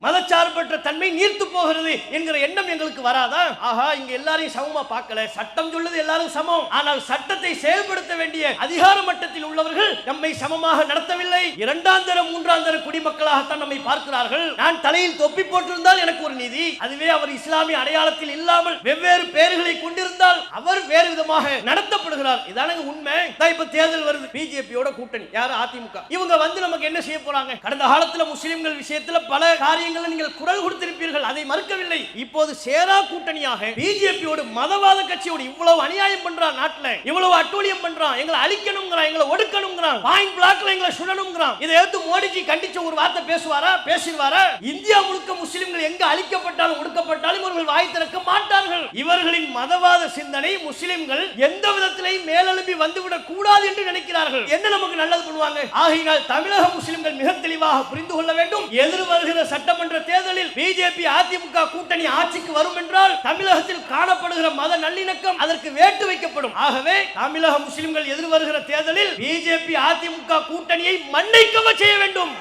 மதச்சார்பற்ற தன்மை நீர்த்து போகிறது என்கிற எண்ணம் எங்களுக்கு வராதா? ஆஹா, இங்க எல்லாரையும் சமமா பார்க்கல. சட்டம் சொல்லுது எல்லாரும் சமம். ஆனால் சட்டத்தை செயல்படுத்த வேண்டிய அதிகார மட்டத்தில் உள்ளவர்கள் நம்மை சமமாக நடத்தவில்லை. இரண்டாம் தர மூன்றாம் தர குடிமக்களாகத்தான் நம்மை பார்க்கிறார்கள். நான் தலையில் தொப்பி போட்டிருந்தால் எனக்கு ஒரு நீதி, அதுவே அவர் இஸ்லாமிய அடையாளத்தில் இல்லாமல் வெவ்வேறு பெயர்களை கொண்டிருந்தால் அவர் வேறு விதமாக நடத்தப்படுகிறார். இதான உண்மை. இப்ப தேர்தல் வருது, பிஜேபியோட கூட்டணி, யாரு? அதிமுக. இவங்க வந்து நமக்கு என்ன செய்ய போறாங்க? கடந்த காலத்தில் முஸ்லிம்கள் விஷயத்தில் பல காரியங்கள் நீங்கள் குரல் கொடுத்திருப்பீர்கள், அதை மறுக்கவில்லை. இப்போது சேரா கூட்டணியாக பிஜேபியோடு மதவாத கட்சியோடு இவ்வளவு அநியாயம் பண்றான், நாட்டில் இவ்வளவு அட்டூழியம் பண்றான், எங்களை அழிக்கணும்ங்கறான், எங்களை ஒடுக்கணும்ங்கறான், பாயிண்ட் பிளாக்ல எங்களை சுடணும்ங்கறான். இதை எடுத்து மோடிஜி கண்டிச்ச ஒரு வார்த்தை பேசுவாரா? பேசிடுவாரா? இந்தியா முழுக்க முஸ்லிம்கள் எங்க அழிக்கப்பட்டாலும் ஒடுக்கப்பட்டாலும் இவர்கள் வாய் திறக்க மாட்டார்கள். இவர்களின் மதவாத சிந்தனை முஸ்லிம்கள் எந்த விதத்திலையும் மேலெழும்பி வந்துவிடக் கூடாது என்று நினைக்கிறார்கள். என்ன நமக்கு நல்லது பண்ணுவாங்க? ஆகையினால் தமிழக முஸ்லிம்கள் மிக தெளிவாக புரிந்து கொள்ள வேண்டும். எதிர் வருகிற சட்டமன்ற தேர்தலில் பிஜேபி அதிமுக கூட்டணி ஆட்சிக்கு வரும் என்றால் தமிழகத்தில் காணப்படுகிற மத நல்லிணக்கம் அதற்கு வேட்டு வைக்கப்படும். ஆகவே தமிழக முஸ்லிம்கள் எதிர் வருகிற தேர்தலில் பிஜேபி அதிமுக கூட்டணியை மன்னிக்கவ செய்ய வேண்டும்.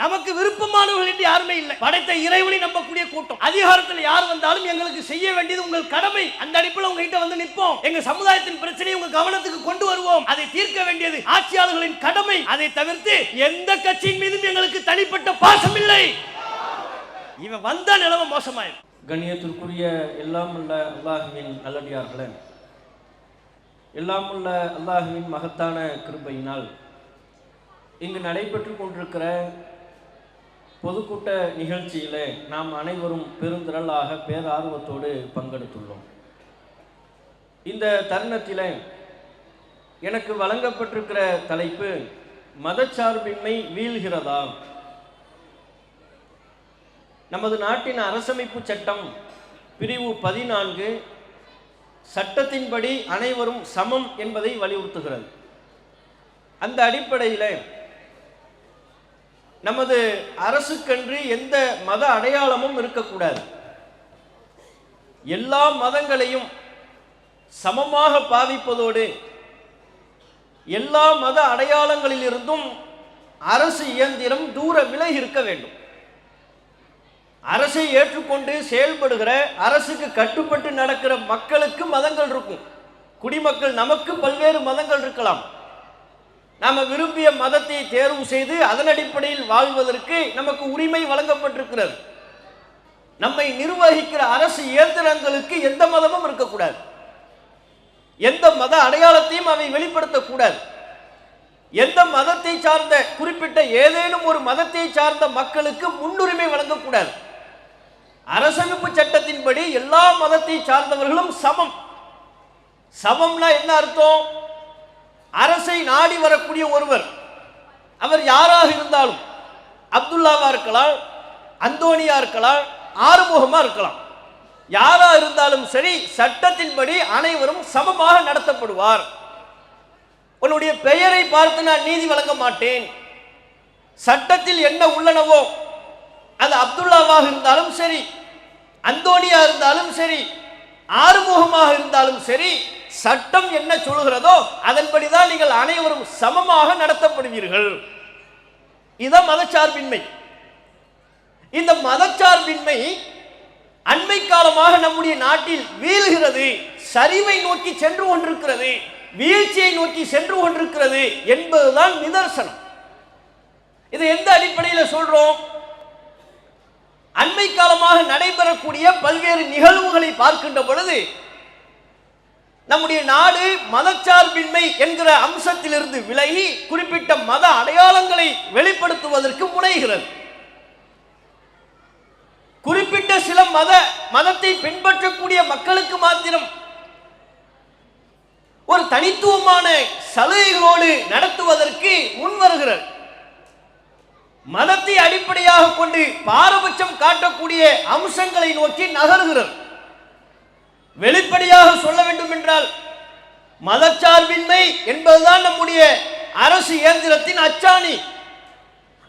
நமக்கு விருப்பமானவர்கள் என்று யாருமே இல்லை. படைத்த இறைவனை நம்பக்கூடிய கூட்டம். அதிகாரத்தில் யார் வந்தாலும் எங்களுக்கு செய்ய வேண்டியது உங்கள் கடமை. அந்த அடிப்படையில் உங்ககிட்ட வந்து நிற்போம். எங்க சமுதாயத்தின் பிரச்சனையை உங்க கவனத்துக்கு கொண்டு வருவோம். அதை தீர்க்க வேண்டியது ஆட்சியாளர்களின் கடமை. அதை தவிர்த்து எந்த கட்சியின் மீதும் எங்களுக்கு தனிப்பட்ட பாசம் இல்லை. இவன் வந்த நிலைமை மோசமாயிடும். கண்ணியத்திற்குரிய எல்லாம் உள்ள அல்லாஹ்வின் நல்லடியார்களே, எல்லாம் உள்ள அல்லாஹ்வின் மகத்தான கிருபையினால் இங்கு நடைபெற்று கொண்டிருக்கிற பொதுக்கூட்ட நிகழ்ச்சியிலே நாம் அனைவரும் பெருந்திரளாக பேரார்வத்தோடு பங்கெடுத்துள்ளோம். இந்த தருணத்திலே எனக்கு வழங்கப்பட்டிருக்கிற தலைப்பு மதச்சார்பின்மை வீழ்கிறதா? நமது நாட்டின் அரசமைப்பு சட்டம் பிரிவு 14 சட்டத்தின்படி அனைவரும் சமம் என்பதை வலியுறுத்துகிறது. அந்த அடிப்படையில் நமது அரசுக்கென்று எந்த மத அடையாளமும் இருக்கக்கூடாது. எல்லா மதங்களையும் சமமாக பாவிப்பதோடு எல்லா மத அடையாளங்களிலிருந்தும் அரசு இயந்திரம் தூர விலகி இருக்க வேண்டும். அரசை ஏற்றுக்கொண்டு செயல்படுகிற, அரசுக்கு கட்டுப்பட்டு நடக்கிற மக்களுக்கு மதங்கள் இருக்கும். குடிமக்கள் நமக்கு பல்வேறு மதங்கள் இருக்கலாம். நாம விரும்பிய மதத்தை தேர்வு செய்து அதன் அடிப்படையில் வாழ்வதற்கு நமக்கு உரிமை வழங்கப்பட்டிருக்கிறது. நம்மை நிர்வகிக்கிற அரசு இயந்திரங்களுக்கு எந்த மதமும் இருக்கக்கூடாது. எந்த மத அடையாளத்தையும் அவை வெளிப்படுத்தக்கூடாது. எந்த மதத்தை சார்ந்த குறிப்பிட்ட ஏதேனும் ஒரு மதத்தை சார்ந்த மக்களுக்கு முன்னுரிமை வழங்கக்கூடாது. அரசமைப்பு சட்டத்தின்படி எல்லா மதத்தை சார்ந்தவர்களும் சமம். சமம்னா என்ன அர்த்தம்? அரசை நாடி வரக்கூடிய ஒருவர், அவர் யாராக இருந்தாலும், அப்துல்லாவா இருக்கலாம், அந்தோனியா இருக்கலாம், ஆறுமுகமா இருக்கலாம், யாரா இருந்தாலும் சரி, சட்டத்தின்படி அனைவரும் சமமாக நடத்தப்படுவார். உன்னுடைய பெயரை பார்த்து நான் நீதி வழங்க மாட்டேன். சட்டத்தில் என்ன உள்ளனவோ அது அப்துல்லாவாக இருந்தாலும் சரி, அந்தோனியா இருந்தாலும் சரி, ஆறுமுகமாக இருந்தாலும் சரி, சட்டம் என்ன சொல்கிறதோ அதன்படிதான் நீங்கள் அனைவரும் சமமாக நடத்தப்படுவீர்கள். இதுதான் மதச்சார்பின்மை. இந்த மதச்சார்பின்மை அண்மை காலமாக நம்முடைய நாட்டில் வீழ்கிறது, சரிவை நோக்கி சென்று கொண்டிருக்கிறது, வீழ்ச்சியை நோக்கி சென்று கொண்டிருக்கிறது என்பதுதான் நிதர்சனம். இது எந்த அடிப்படையில் சொல்றோம்? அண்மை காலமாக நடைபெறக்கூடிய பல்வேறு நிகழ்வுகளை பார்க்கின்ற பொழுது நம்முடைய நாடு மதச்சார்பின்மை என்கிற அம்சத்திலிருந்து விலகி குறிப்பிட்ட மத அடையாளங்களை வெளிப்படுத்துவதற்கு முனைகிறது. குறிப்பிட்ட சில மதத்தை பின்பற்றக்கூடிய மக்களுக்கு மாத்திரம் ஒரு தனித்துவமான சலுகைகளோடு நடத்துவதற்கு முன்வருகிறது. மதத்தை அடிப்படையாக கொண்டு பாரபட்சம் காட்டக்கூடிய அம்சங்களை நோக்கி நகர்கிறது. வெளிப்படையாக சொல்ல வேண்டும் என்றால் மதச்சார்பின்மை என்பதுதான் நம்முடைய அரசு இயந்திரத்தின் அச்சாணி.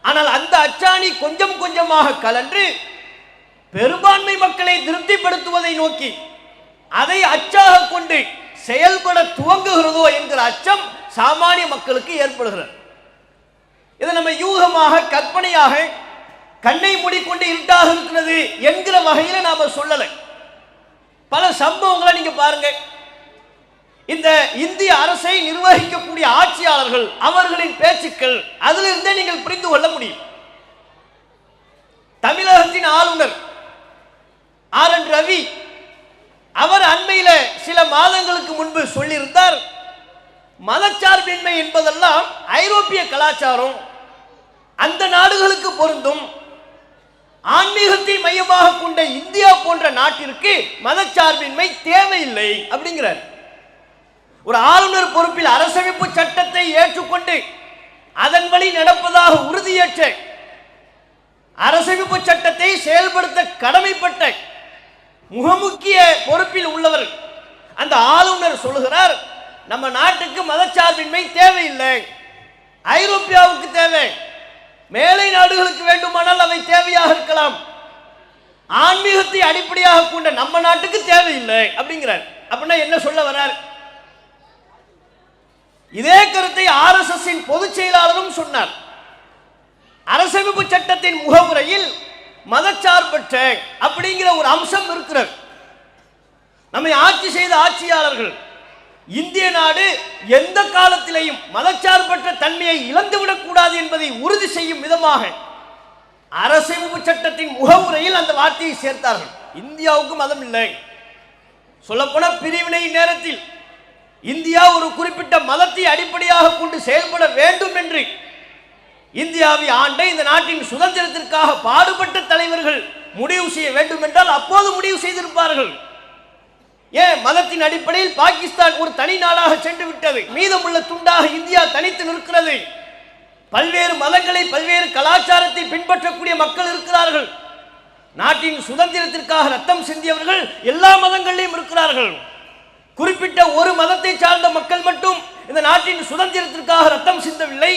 ஆனால் அந்த அச்சாணி கொஞ்சம் கொஞ்சமாக கலன்று பெரும்பான்மை மக்களை திருப்திப்படுத்துவதை நோக்கி அதை அச்சாக கொண்டு செயல்பட துவங்குகிறதோ என்கிற அச்சம் சாமானிய மக்களுக்கு ஏற்படுகிறது. இதை நம்ம யூகமாக கற்பனையாக கண்ணை மூடிக்கொண்டு இருட்டாக இருக்கிறது என்கிற வகையில் நாம சொல்லல. பல சம்பவங்களை நீங்க பாருங்க. இந்த இந்திய அரசை நிர்வகிக்கக்கூடிய ஆட்சியாளர்கள் அவர்களின் பேச்சுக்கள் அதிலிருந்தே நீங்கள் புரிந்து கொள்ள முடியும். தமிழகத்தின் ஆளுநர் RN ரவி அவர் அண்மையில சில மாதங்களுக்கு முன்பு சொல்லியிருந்தார், மதச்சார்பின்மை என்பதெல்லாம் ஐரோப்பிய கலாச்சாரம், அந்த நாடுகளுக்கு பொருந்தும். ஆன்மீகத்தை மையமாக கொண்ட இந்தியா போன்ற நாட்டிற்கு மதச்சார்பின்மை தேவையில்லை அப்படிங்கிறார். ஒரு ஆளுநர் பொறுப்பில் அரசமைப்பு சட்டத்தை ஏற்றுக்கொண்டு அதன் வழி நடப்பதாக உறுதியேற்ற, அரசமைப்பு சட்டத்தை செயல்படுத்த கடமைப்பட்ட முகமுக்கிய பொறுப்பில் உள்ளவர் அந்த ஆளுநர் சொல்லுகிறார், நம்ம நாட்டுக்கு மதச்சார்பின்மை தேவையில்லை, ஐரோப்பியாவுக்கு தேவை, மேலை நாடுகளுக்கு வேண்டுமானால் அவை தேவையாக இருக்கலாம், ஆன்மீகத்தை அடிப்படையாக கொண்ட நம்ம நாட்டுக்கு தேவையில்லை அப்படிங்கிறார். அப்படின்னா என்ன சொல்ல வர்றார்? இதே கருத்தை RSS பொதுச் செயலாளரும் சொன்னார். அரசமைப்பு சட்டத்தின் முகவுரையில் மதச்சார்பற்ற அப்படிங்கிற ஒரு அம்சம் இருக்கிறது. நம்மை ஆட்சி செய்த ஆட்சியாளர்கள் இந்திய நாடு எந்த காலத்திலேயும் மதச்சார்பற்ற தன்மையை இழந்துவிடக் கூடாது என்பதை உறுதி செய்யும் விதமாக அரசமைப்பு சட்டத்தின் முகவுரையில் அந்த வார்த்தையை சேர்த்தார்கள். இந்தியாவுக்கு மதம் இல்லை. சொல்லப்போன பிரிவினை நேரத்தில் இந்தியா ஒரு குறிப்பிட்ட மதத்தை அடிப்படையாக கொண்டு செயல்பட வேண்டும் என்று இந்தியாவை ஆண்ட இந்த நாட்டின் சுதந்திரத்திற்காக பாடுபட்ட தலைவர்கள் முடிவு செய்ய வேண்டும் என்றால் அப்போது முடிவு செய்திருப்பார்கள். ஏன் மதத்தின் அடிப்படையில் பாகிஸ்தான் ஒரு தனி நாடாக சென்று விட்டது, மீதமுள்ள துண்டாக இந்தியா தனித்து நிற்கிறது. பல்வேறு மதங்களை பல்வேறு கலாச்சாரத்தை பின்பற்றக்கூடிய மக்கள் இருக்கிறார்கள். நாட்டின் சுதந்திரத்திற்காக ரத்தம் சிந்தியவர்கள் எல்லா மதங்களிலும் இருக்கிறார்கள். குறிப்பிட்ட ஒரு மதத்தை சார்ந்த மக்கள் மட்டும் இந்த நாட்டின் சுதந்திரத்திற்காக ரத்தம் சிந்தவில்லை.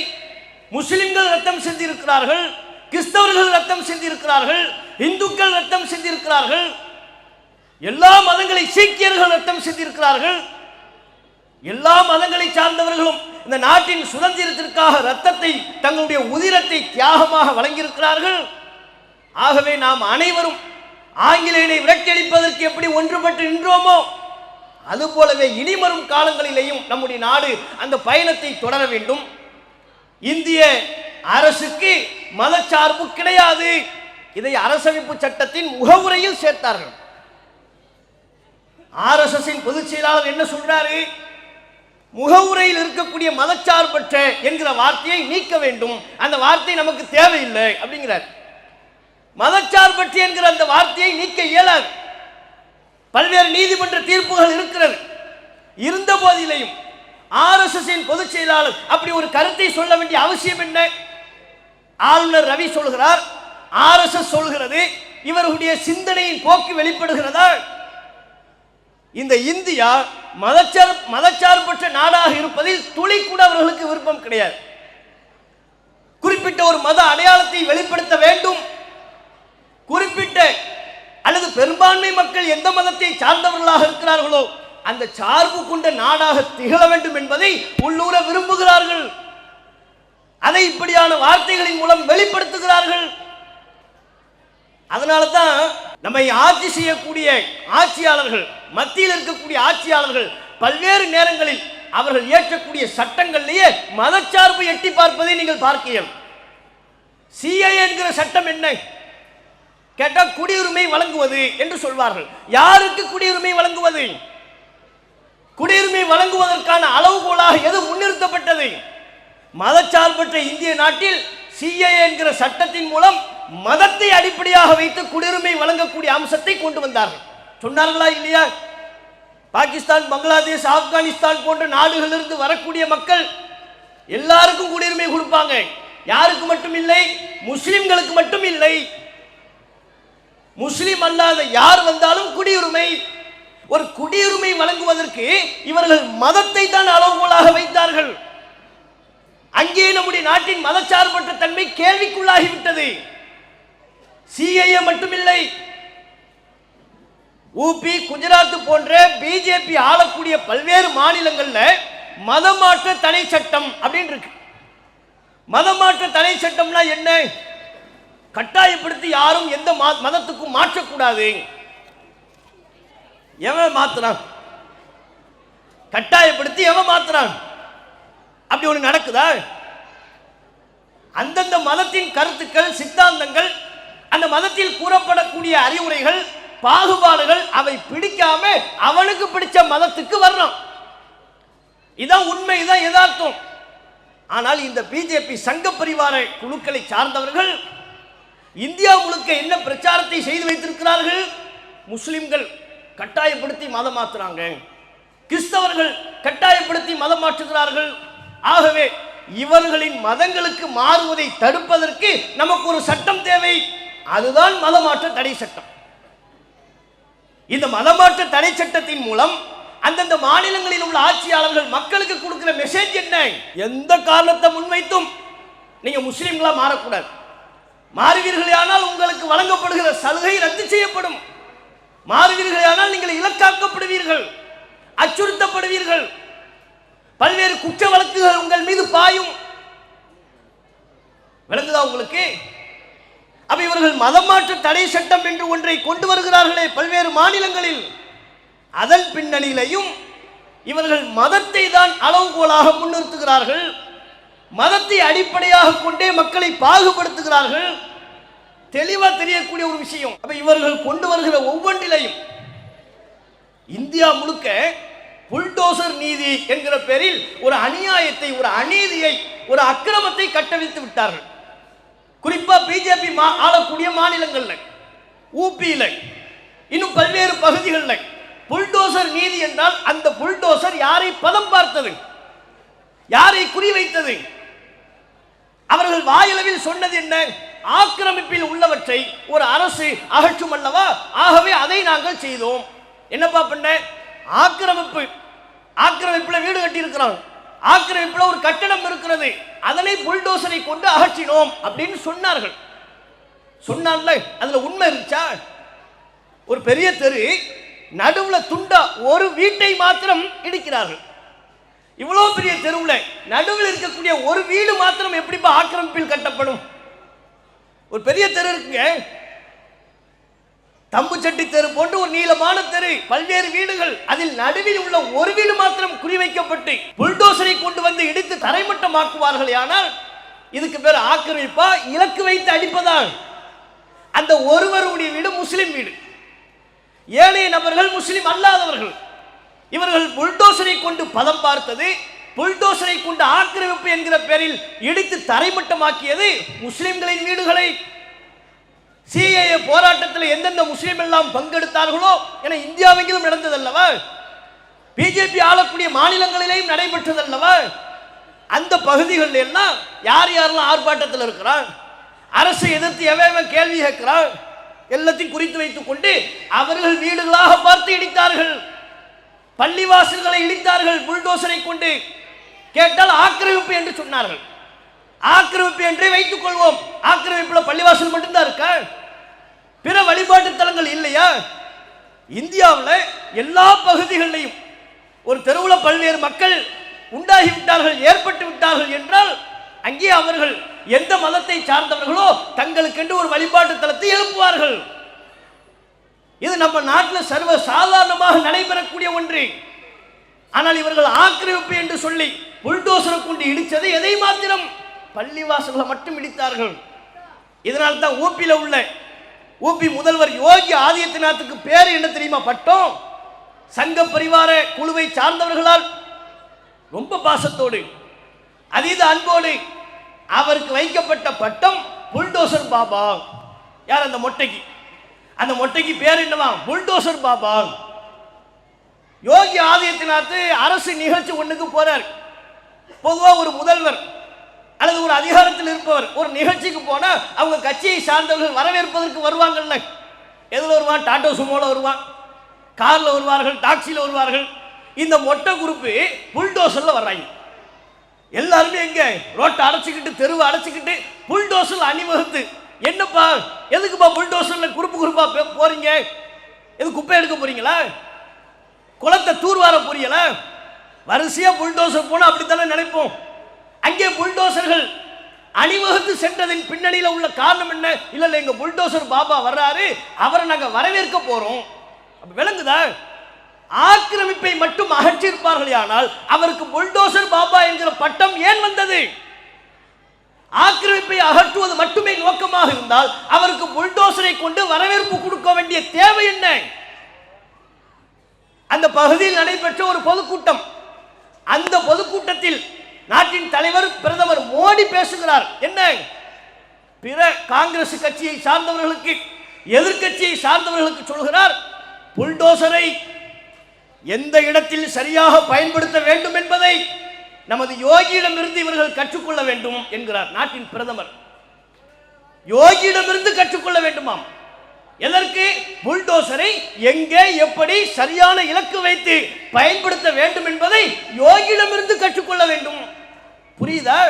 முஸ்லிம்கள் ரத்தம் சிந்தி இருக்கிறார்கள், கிறிஸ்தவர்கள் ரத்தம் சிந்தி இருக்கிறார்கள், இந்துக்கள் ரத்தம் சிந்தி இருக்கிறார்கள், எல்லா மதங்களை சீக்கியர்கள் ரத்தம் சிந்தி இருக்கிறார்கள். எல்லா மதங்களை சார்ந்தவர்களும் இந்த நாட்டின் சுதந்திரத்திற்காக ரத்தத்தை தங்களுடைய உதிரத்தை தியாகமாக வழங்கியிருக்கிறார்கள். ஆகவே நாம் அனைவரும் ஆங்கிலேயனை விரட்டியடிப்பதற்கு எப்படி ஒன்றுபட்டு நின்றோமோ அதுபோலவே இனிவரும் காலங்களிலேயும் நம்முடைய நாடு அந்த பயணத்தை தொடர வேண்டும். இந்திய அரசுக்கு மதச்சார்பு கிடையாது. இதை அரசமைப்பு சட்டத்தின் முகவுரையில் சேர்த்தார்கள். RSS பொதுச் செயலாளர் என்ன சொல்றாரு? முகவுரையில் இருக்கக்கூடிய மதச்சார்பற்ற என்கிற வார்த்தையை நீக்க வேண்டும், அந்த வார்த்தை நமக்கு தேவையில்லை அப்படிங்கிறார். மதச்சார்பற்ற என்கிற அந்த வார்த்தையை நீக்க இயலாது. பல்வேறு நீதிமன்ற தீர்ப்புகள் இருக்கிறது. இருந்த போதிலையும் RSS பொதுச் செயலாளர் அப்படி ஒரு கருத்தை சொல்ல வேண்டிய அவசியம் என்ன? ஆளுநர் ரவி சொல்கிறார், RSS சொல்கிறது, இவர்களுடைய சிந்தனையின் போக்கு வெளிப்படுகிறதா? இந்த இந்தியா மதச்சார்பற்ற நாடாக இருப்பதில் துளி கூட அவர்களுக்கு விருப்பம் கிடையாது. குறிப்பிட்ட ஒரு மத அடையாளத்தை வெளிப்படுத்த வேண்டும், குறிப்பிட்ட அல்லது பெரும்பான்மை மக்கள் எந்த மதத்தை சார்ந்தவர்களாக இருக்கிறார்களோ அந்த சார்பு கொண்ட நாடாக திகழ வேண்டும் என்பதை உள்ளூர விரும்புகிறார்கள். அதை இப்படியான வார்த்தைகளின் மூலம் வெளிப்படுத்துகிறார்கள். அதனால தான் நம்மை ஆட்சி செய்யக்கூடிய ஆட்சியாளர்கள், மத்தியில் இருக்கக்கூடிய ஆட்சியாளர்கள் பல்வேறு நேரங்களில் அவர்கள் இயற்றக்கூடிய சட்டங்களிலேயே மதச்சார்பு எட்டி பார்ப்பதை நீங்கள் பார்க்கலாம். CAA என்கிற சட்டம் என்ன கேட்டால் குடியுரிமை வழங்குவது என்று சொல்வார்கள். யாருக்கு குடியுரிமை வழங்குவது? குடியுரிமை வழங்குவதற்கான அளவுகோலாக எது முன்னிறுத்தப்பட்டது? மதச்சார்பற்ற இந்திய நாட்டில் CAA என்கிற சட்டத்தின் மூலம் மதத்தை அடிப்படையாக வைத்து குடியுரிமை வழங்கக்கூடிய அம்சத்தை கொண்டு வந்தார்கள். சொன்னார்களா இல்லையா? பாகிஸ்தான், பங்களாதேஷ், ஆப்கானிஸ்தான் போன்ற நாடுகளிலிருந்து வரக்கூடிய மக்கள் எல்லாருக்கும் குடியுரிமை கொடுப்பாங்க. யாருக்கு மட்டும் இல்லை? முஸ்லிம்களுக்கு மட்டும் இல்லை. முஸ்லிம் அல்லாத யார் வந்தாலும் குடியுரிமை. ஒரு குடியுரிமை வழங்குவதற்கு இவர்கள் மதத்தை தான் அளவுகோலாக வைத்தார்கள். அங்கே நம்முடைய நாட்டின் மதச்சார்பற்ற தன்மை கேள்விக்குள்ளாகிவிட்டது. CAA மட்டுமில்லை, ஊபி, குஜராத் போன்ற பிஜேபி ஆளக்கூடிய பல்வேறு மாநிலங்கள்ல மதமாற்ற தடை சட்டம் அப்படின்னு இருக்கு. மதமாற்ற தடை சட்டம்னா என்ன? கட்டாயப்படுத்தி யாரும் எந்த மதத்துக்கும் மாற்றக்கூடாது. எவன் மாத்துறான்? கட்டாயப்படுத்தி எவன் மாத்துறான்? அப்படி ஒண்ணு நடக்குதா? அந்தந்த மதத்தின் கருத்துக்கள், சித்தாந்தங்கள், அந்த மதத்தில் கூறப்படக்கூடிய அறிவுரைகள், பாகுபாடுகள் அவை பிடிக்காம அவனுக்கு பிடிச்ச மதத்துக்கு வர்றான். இதான் உண்மை, இதான் யதார்த்தம். ஆனால் இந்த பிஜேபி சங்க பரிவார குழுக்களை சார்ந்தவர்கள் இந்தியா முழுக்க என்ன பிரச்சாரத்தை செய்து வைத்திருக்கிறார்கள்? முஸ்லிம்கள் கட்டாயப்படுத்தி மதம் மாற்றுறாங்க, கிறிஸ்தவர்கள் கட்டாயப்படுத்தி மதம் மாற்றுகிறார்கள். ஆகவே இவர்களின் மதங்களுக்கு மாறுவதை தடுப்பதற்கு நமக்கு ஒரு சட்டம் தேவை. அதுதான் மதமாற்ற தடை சட்டம். இந்த மதமாற்ற தடை சட்டத்தின் மூலம் அந்தந்த மாநிலங்களில் உள்ள ஆட்சியாளர்கள் மக்களுக்கு கொடுக்கிற மெசேஜ் என்ன? எந்த காரணத்தை முன்வைத்தும் நீங்க முஸ்லிம்களா மாறக்கூடாது. மாறுவீர்களானால் உங்களுக்கு வழங்கப்படுகிற சலுகை ரத்து செய்யப்படும். மாறுவீர்களானால் நீங்கள் இலக்காக்கப்படுவீர்கள், அச்சுறுத்தப்படுவீர்கள், பல்வேறு குற்ற வழக்குகள் உங்கள் மீது பாயும். விளங்குதா உங்களுக்கு? அப்ப இவர்கள் மதமாற்ற தடை சட்டம் என்று ஒன்றை கொண்டு வருகிறார்களே பல்வேறு மாநிலங்களில், அதன் பின்னணியிலையும் இவர்கள் மதத்தை தான் அளவுகோலாக முன்னிறுத்துகிறார்கள். மதத்தை அடிப்படையாக கொண்டே மக்களை பாகுபடுத்துகிறார்கள். தெளிவா தெரியக்கூடிய ஒரு விஷயம். அப்ப இவர்கள் கொண்டு வருகிற ஒவ்வொன்றிலையும் இந்தியா முழுக்க புல்டோசர் நீதி என்கிற பெயரில் ஒரு அநியாயத்தை, ஒரு அநீதியை, ஒரு அக்கிரமத்தை கட்டவிழ்த்து விட்டார்கள். குறிப்பா பிஜேபி ஆளக்கூடிய மாநிலங்கள்ல, ஊபியில, இன்னும் பல்வேறு பகுதிகளில் புல்டோசர் நீதி என்றால் அந்த புல்டோசர் யாரை பதம் பார்த்தது, யாரை குறிவைத்தது? அவர்கள் வாயளவில் சொன்னது என்ன? ஆக்கிரமிப்பில் உள்ளவற்றை ஒரு அரசு அகற்றும் அல்லவா, ஆகவே அதை நாங்கள் செய்தோம். என்னப்பா பண்ண? ஆக்கிரமிப்புல வீடு கட்டி இருக்கிறான், ஆக்கிரமிப்புல ஒரு கட்டடம் இருக்கிறது, அதனை புல்டோசரை கொண்டு அகற்றினோம் அப்படின்னு சொன்னார்கள். சொன்னான்ல, அதுல உண்மை இருந்துச்சா? ஒரு பெரிய தெரு நடுவுல துண்டா ஒரு வீட்டை மாத்திரம் இடிக்கிறார்கள். இவ்வளவு பெரிய தெருவில் நடுவில் இருக்கக்கூடிய ஒரு வீடு மாத்திரம் எப்படிப்பா ஆக்கிரமிப்பில் கட்டப்படும்? ஒரு பெரிய தெரு இருக்குங்க, தம்புச்சட்டி தெரு போன்று ஒரு நீளமான தெரு, பல்வேறு வீடுகள், அதில் நடுவில் உள்ள ஒரு வீடு மாத்திரம் குறிவைக்கப்பட்டு புல்டோசரை கொண்டு வந்து இடித்து தரைமட்டமாக்குவார்கள். ஆனால் இதுக்கு பேர் ஆக்கிரமிப்பா? இலக்கு வைத்து அடிப்பதால். அந்த ஒருவருடைய வீடு முஸ்லிம் வீடு, ஏழைய நபர்கள் முஸ்லிம் அல்லாதவர்கள். இவர்கள் புல்டோசரை கொண்டு பதம் பார்த்தது, புல்டோசரை கொண்டு ஆக்கிரமிப்பு என்கிற பெயரில் இடித்து தரைமட்டமாக்கியது முஸ்லிம்களின் வீடுகளை. சிஏஏ போராட்டத்தில் எந்தெந்த முஸ்லிம் எல்லாம் பங்கெடுத்தார்களோ என இந்தியாவெங்கிலும் நடந்ததல்லவா, பிஜேபி ஆளக்கூடிய மாநிலங்களிலேயும் நடைபெற்றதல்லவா, அந்த பகுதிகளில் எல்லாம் யார் யாரெல்லாம் ஆர்ப்பாட்டத்தில் இருக்கிறார், அரசை எதிர்த்து எவன் கேள்வி கேட்கிறார், எல்லாத்தையும் குறித்து வைத்துக் கொண்டு அவர்கள் வீடுகளாக பார்த்து இடித்தார்கள், பள்ளிவாசல்களை இடித்தார்கள் புல்டோசரை கொண்டு. கேட்டால் ஆக்கிரமிப்பு என்று சொன்னார்கள். ஆக்கிரமிப்பு என்றே வைத்துக் கொள்வோம். ஆக்கிரமிப்புல பள்ளிவாசல் மட்டும்தான் இருக்க, பிற வழிபாட்டு தலங்கள் இல்லையா? இந்தியாவில் எல்லா பகுதிகளிலையும் ஒரு தெருவில் பல்வேறு மக்கள் உண்டாகிவிட்டார்கள், ஏற்பட்டு விட்டார்கள் என்றால் அங்கே அவர்கள் எந்த மதத்தை சார்ந்தவர்களோ தங்களுக்கென்று ஒரு வழிபாட்டு தலத்தை எழுப்புவார்கள். இது நம்ம நாட்டில் சர்வ சாதாரணமாக நடைபெறக்கூடிய ஒன்று. ஆனால் இவர்கள் ஆக்கிரமிப்பு என்று சொல்லி புல்டோசரை கொண்டு இடித்தது எதை மாத்திரம்? பள்ளிவாசல்களை மட்டும் இடித்தார்கள். இதனால் தான் ஊபியில் உள்ள ஊபி முதல்வர் யோகி ஆதித்யநாத்துக்கு பேர் என்ன தெரியுமா? பட்டம். சங்க பரிவார குழுவை சார்ந்தவர்களால் ரொம்ப பாசத்தோடு, அதீத அன்போடு அவருக்கு வைக்கப்பட்ட பட்டம் புல்டோசர் பாபா. யார் அந்த மொட்டைக்கு? அந்த மொட்டைக்கு பேர் என்னவா? புல்டோசர் பாபா. யோகி ஆதித்யநாத் அரசு நிகழ்ச்சி ஒண்ணுக்கு போறார். பொதுவாக ஒரு முதல்வர் அல்லது ஒரு அதிகாரத்தில் இருப்பவர் ஒரு நிகழ்ச்சிக்கு போனா அவங்க கட்சியை சார்ந்தவர்கள் வரவேற்பதற்கு வருவாங்கல்ல. எதுல வருவான்? டாடா சுமோல வருவான், கார்ல வருவார்கள், டாக்ஸில வருவார்கள். இந்த மொட்டை குரூப்பு புல்டோசர்ல வர்றாங்க. எல்லாருமே எங்க ரோட்டை அடைச்சிக்கிட்டு, தெருவை அடைச்சிக்கிட்டு, புல்டோசர்ல அணிவகுத்து. என்னப்பா, எதுக்குப்பா புல்டோசர்ல குரூப்பா போறீங்க? எது குப்பை எடுக்க போறீங்களா? குளத்தை தூர்வார போறீங்களா? வரிசையா புல்டோசர் போனா அப்படித்தானே நினைப்போம். அங்கே புல்டோசர்கள் அணிவகுத்து சென்றதின் பின்னணியில் உள்ள காரணம் என்ன? இல்ல எங்க புல்டோசர் பாபா வர்றாரு, அவரை நாங்க வரவேற்க போறோம். விளங்குதா? ஆக்கிரமிப்பை மட்டும் அகற்றியிருப்பார்களே ஆனால் அவருக்கு புல்டோசர் பாபா என்கிற பட்டம் ஏன் வந்தது? ஆக்கிரமிப்பை அகற்றுவது மட்டுமே நோக்கமாக இருந்தால் அவருக்கு புல்டோசரை கொண்டு வரவேற்பு கொடுக்க வேண்டிய தேவை என்ன? அந்த பகுதியில் நடைபெற்ற ஒரு பொதுக்கூட்டம், அந்த பொதுக்கூட்டத்தில் நாட்டின் தலைவர் பிரதமர் மோடி பேசுகிறார். என்ன? பிற காங்கிரஸ் கட்சியை சார்ந்தவர்களுக்கு, எதிர்க்கட்சியை சார்ந்தவர்களுக்கு சொல்கிறார், புல்டோசரை எந்த இடத்தில் சரியாக பயன்படுத்த வேண்டும் என்பதை நமது யோகியிடமிருந்து இவர்கள் கற்றுக்கொள்ள வேண்டும் என்கிறார் நாட்டின் பிரதமர். யோகியிடமிருந்து கற்றுக்கொள்ள வேண்டுமாம். எதற்கு? புல்டோசரை எங்கே எப்படி சரியான இலக்கு வைத்து பயன்படுத்த வேண்டும் என்பதை யோகியிடமிருந்து கற்றுக்கொள்ள வேண்டும். புரியுதா?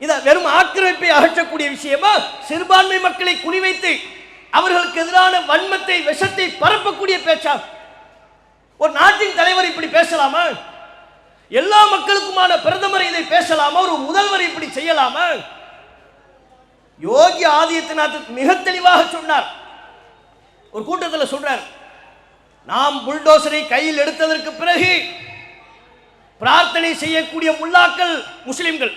இத வெறும் ஆக்கிரமிப்பை அகற்றக்கூடிய விஷயமா, சிறுபான்மை மக்களை குறிவைத்து அவர்களுக்கு எதிரான வன்மத்தை, விஷத்தை பரப்பக்கூடிய பேச்சா? ஒரு நாட்டின் தலைவர் இப்படி பேசலாமா? எல்லா மக்களுக்குமான பிரதமர் இதை பேசலாமா? ஒரு முதல்வர் இப்படி செய்யலாமா? யோகி ஆதித்யநாத் மிக தெளிவாக சொன்னார். ஒரு கூட்டத்தில் சொல்றார், நாம் புல்டோசரை கையில் எடுத்ததற்கு பிறகு பிரார்த்தனை செய்யக்கூடிய முல்லாக்கள் முஸ்லிம்கள்,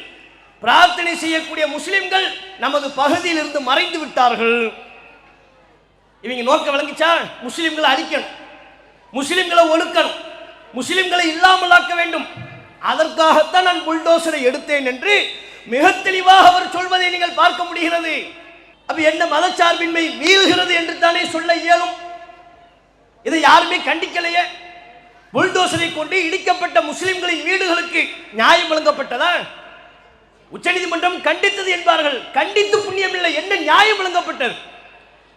பிரார்த்தனை செய்யக்கூடிய முஸ்லிம்கள் நமது பகுதியில் இருந்து மறைந்து விட்டார்கள். இவங்க நோக்க விளங்கிச்சா? முஸ்லிம்களை அழிக்கணும், முஸ்லிம்களை ஒடுக்கணும், முஸ்லிம்களை இல்லாமலாக்க வேண்டும். அதற்காகத்தான் நான் புல்டோசரை எடுத்தேன் என்று மிக தெளிவாக அவர் சொல்வதை நீங்கள் பார்க்க முடிகிறது. அப்ப என்ன மதச்சார்பின்மை வீழ்கிறது என்று தானே சொல்ல இயலும். இதை யாருமே கண்டிக்கலையே. புல்டோசரை கொண்டு இடிக்கப்பட்ட முஸ்லிம்களின் வீடுகளுக்கு நியாயம் வழங்கப்பட்டதா? உச்சநீதிமன்றம் கண்டித்தது என்பார்கள். கண்டித்து புண்ணியம் இல்லை. என்ன நியாயம் வழங்கப்பட்டது?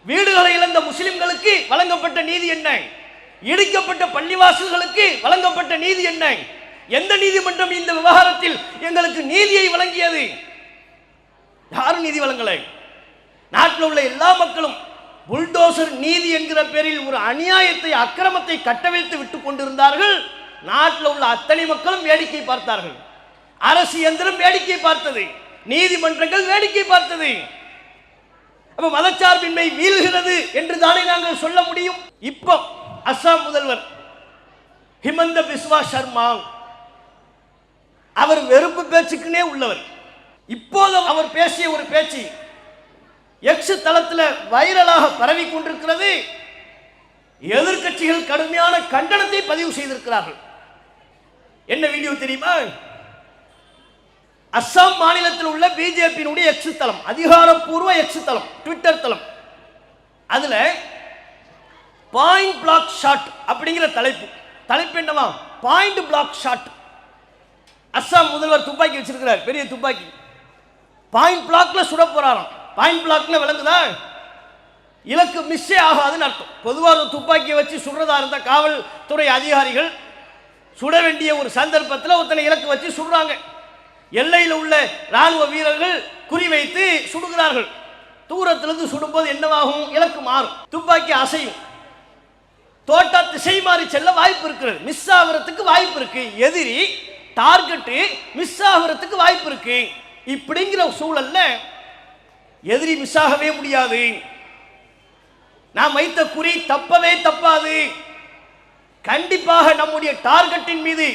வீடுகளை இழந்த முஸ்லிம்களுக்கு வழங்கப்பட்ட நீதி என்ன? இடிக்கப்பட்ட பள்ளிவாசல்களுக்கு வழங்கப்பட்ட நீதி என்ன? எந்த நீதிமன்றம் இந்த விவகாரத்தில் எங்களுக்கு நீதியை வழங்கியது? யாரும் நீதி வழங்கலை. நாட்டில் உள்ள எல்லா மக்களும் புல்டோசர் நீதி என்கிற பேரில் ஒரு அநியாயத்தை, அக்கிரமத்தை கட்டவிழ்த்து விட்டுக் கொண்டிருந்தார்கள். நாட்டில் உள்ள அத்தனை மக்களும் வேடிக்கை பார்த்தார்கள். அரசு இயந்திரம் வேடிக்கை பார்த்தது, நீதிமன்றங்கள் வேடிக்கை பார்த்தது. அப்ப மதச்சார்பின்மை வீழ்கிறது என்று தானே நாங்கள் சொல்ல முடியும். இப்போ அஸ்ஸாம் முதல்வர் ஹிமந்த பிஸ்வா சர்மா, அவர் வெறுப்பு பேச்சுக்குனே உள்ளவர். இப்போது அவர் பேசிய ஒரு பேச்சு எக்ஸ் தளத்தில் வைரலாக பரவி கொண்டிருக்கிறது. எதிர்க்கட்சிகள் கடுமையான கண்டனத்தை பதிவு செய்திருக்கிறார்கள். என்ன வீடியோ தெரியுமா? அஸ்ஸாம் மாநிலத்தில் உள்ள பிஜேபியினுடைய எக்ஸ் தளம், அதிகாரப்பூர்வ எக்ஸ் தளம், ட்விட்டர் தளம். அதுல பாயிண்ட் பிளாக் ஷாட் அப்படிங்கிற தலைப்பு என்னவா? Point black shot. அஸ்ஸாம் முதல்வர் துப்பாக்கி வச்சிருக்கிறார், பெரிய துப்பாக்கி. பாயிண்ட் பிளாக்ல சுட போறாராம். பாயிண்ட் பிளாக்ல விளங்குதா? இலக்கு மிஸ்ஸே ஆகாதுன்னு அர்த்தம். பொதுவாக ஒரு துப்பாக்கியை வச்சு சுடுறதா இருந்த காவல்துறை அதிகாரிகள் சுட வேண்டிய ஒரு சந்தர்ப்பத்தில் ஒருத்தனை இலக்கு வச்சு சுடுறாங்க. எல்லையில் உள்ள ராணுவ வீரர்கள் குறிவைத்து சுடுகிறார்கள். தூரத்திலிருந்து சுடும்போது என்னவாகும்? இலக்கு மாறும், துப்பாக்கி அசையும், தோட்டா திசை மாறி செல்ல வாய்ப்பு இருக்கிறது, மிஸ் ஆகிறதுக்கு வாய்ப்பு இருக்கு. எதிரி டார்கெட் மிஸ் ஆகிறதுக்கு வாய்ப்பு இருக்கு. இப்படிங்கிற சூழல்ல எதிரி மிஸ் ஆகவே முடியாது. நாம் வைத்த குறி தப்பவே தப்பாது. கண்டிப்பாக நம்முடைய டார்கெட்டின் மீது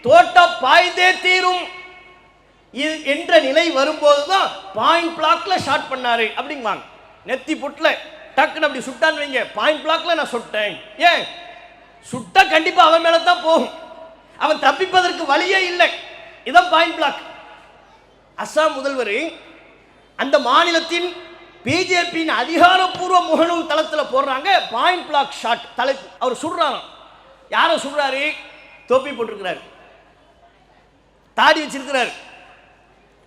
தோட்டா பாய்ந்தே தீரும் என்ற நிலை வரும்போதுதான் பாயிண்ட் பிளாக்ல ஷாட் பண்ணாரு அப்படிங்குவாங்க. நெத்தி புட்ல டக்குன்னு அப்படி சுட்டான்னு வைங்க, பாயிண்ட் பிளாக்ல நான் சுட்டேன். ஏன் சுட்டா கண்டிப்பா அவன் மேல தான் போகும், அவன் தப்பிப்பதற்கு வழியே இல்லை. இதான் பாயிண்ட் பிளாக். அஸ்ஸாம் முதல்வர் அந்த மாநிலத்தின் பிஜேபியின் அதிகாரப்பூர்வ முகநூல் தளத்தில் போடுறாங்க, பாயிண்ட் பிளாக் ஷாட் தலைப்பு. அவர் சுடுறாராம். யாரை சுடுறாரு? தொப்பி போட்டிருக்கிறார், தாடி வச்சிருக்கிறார்,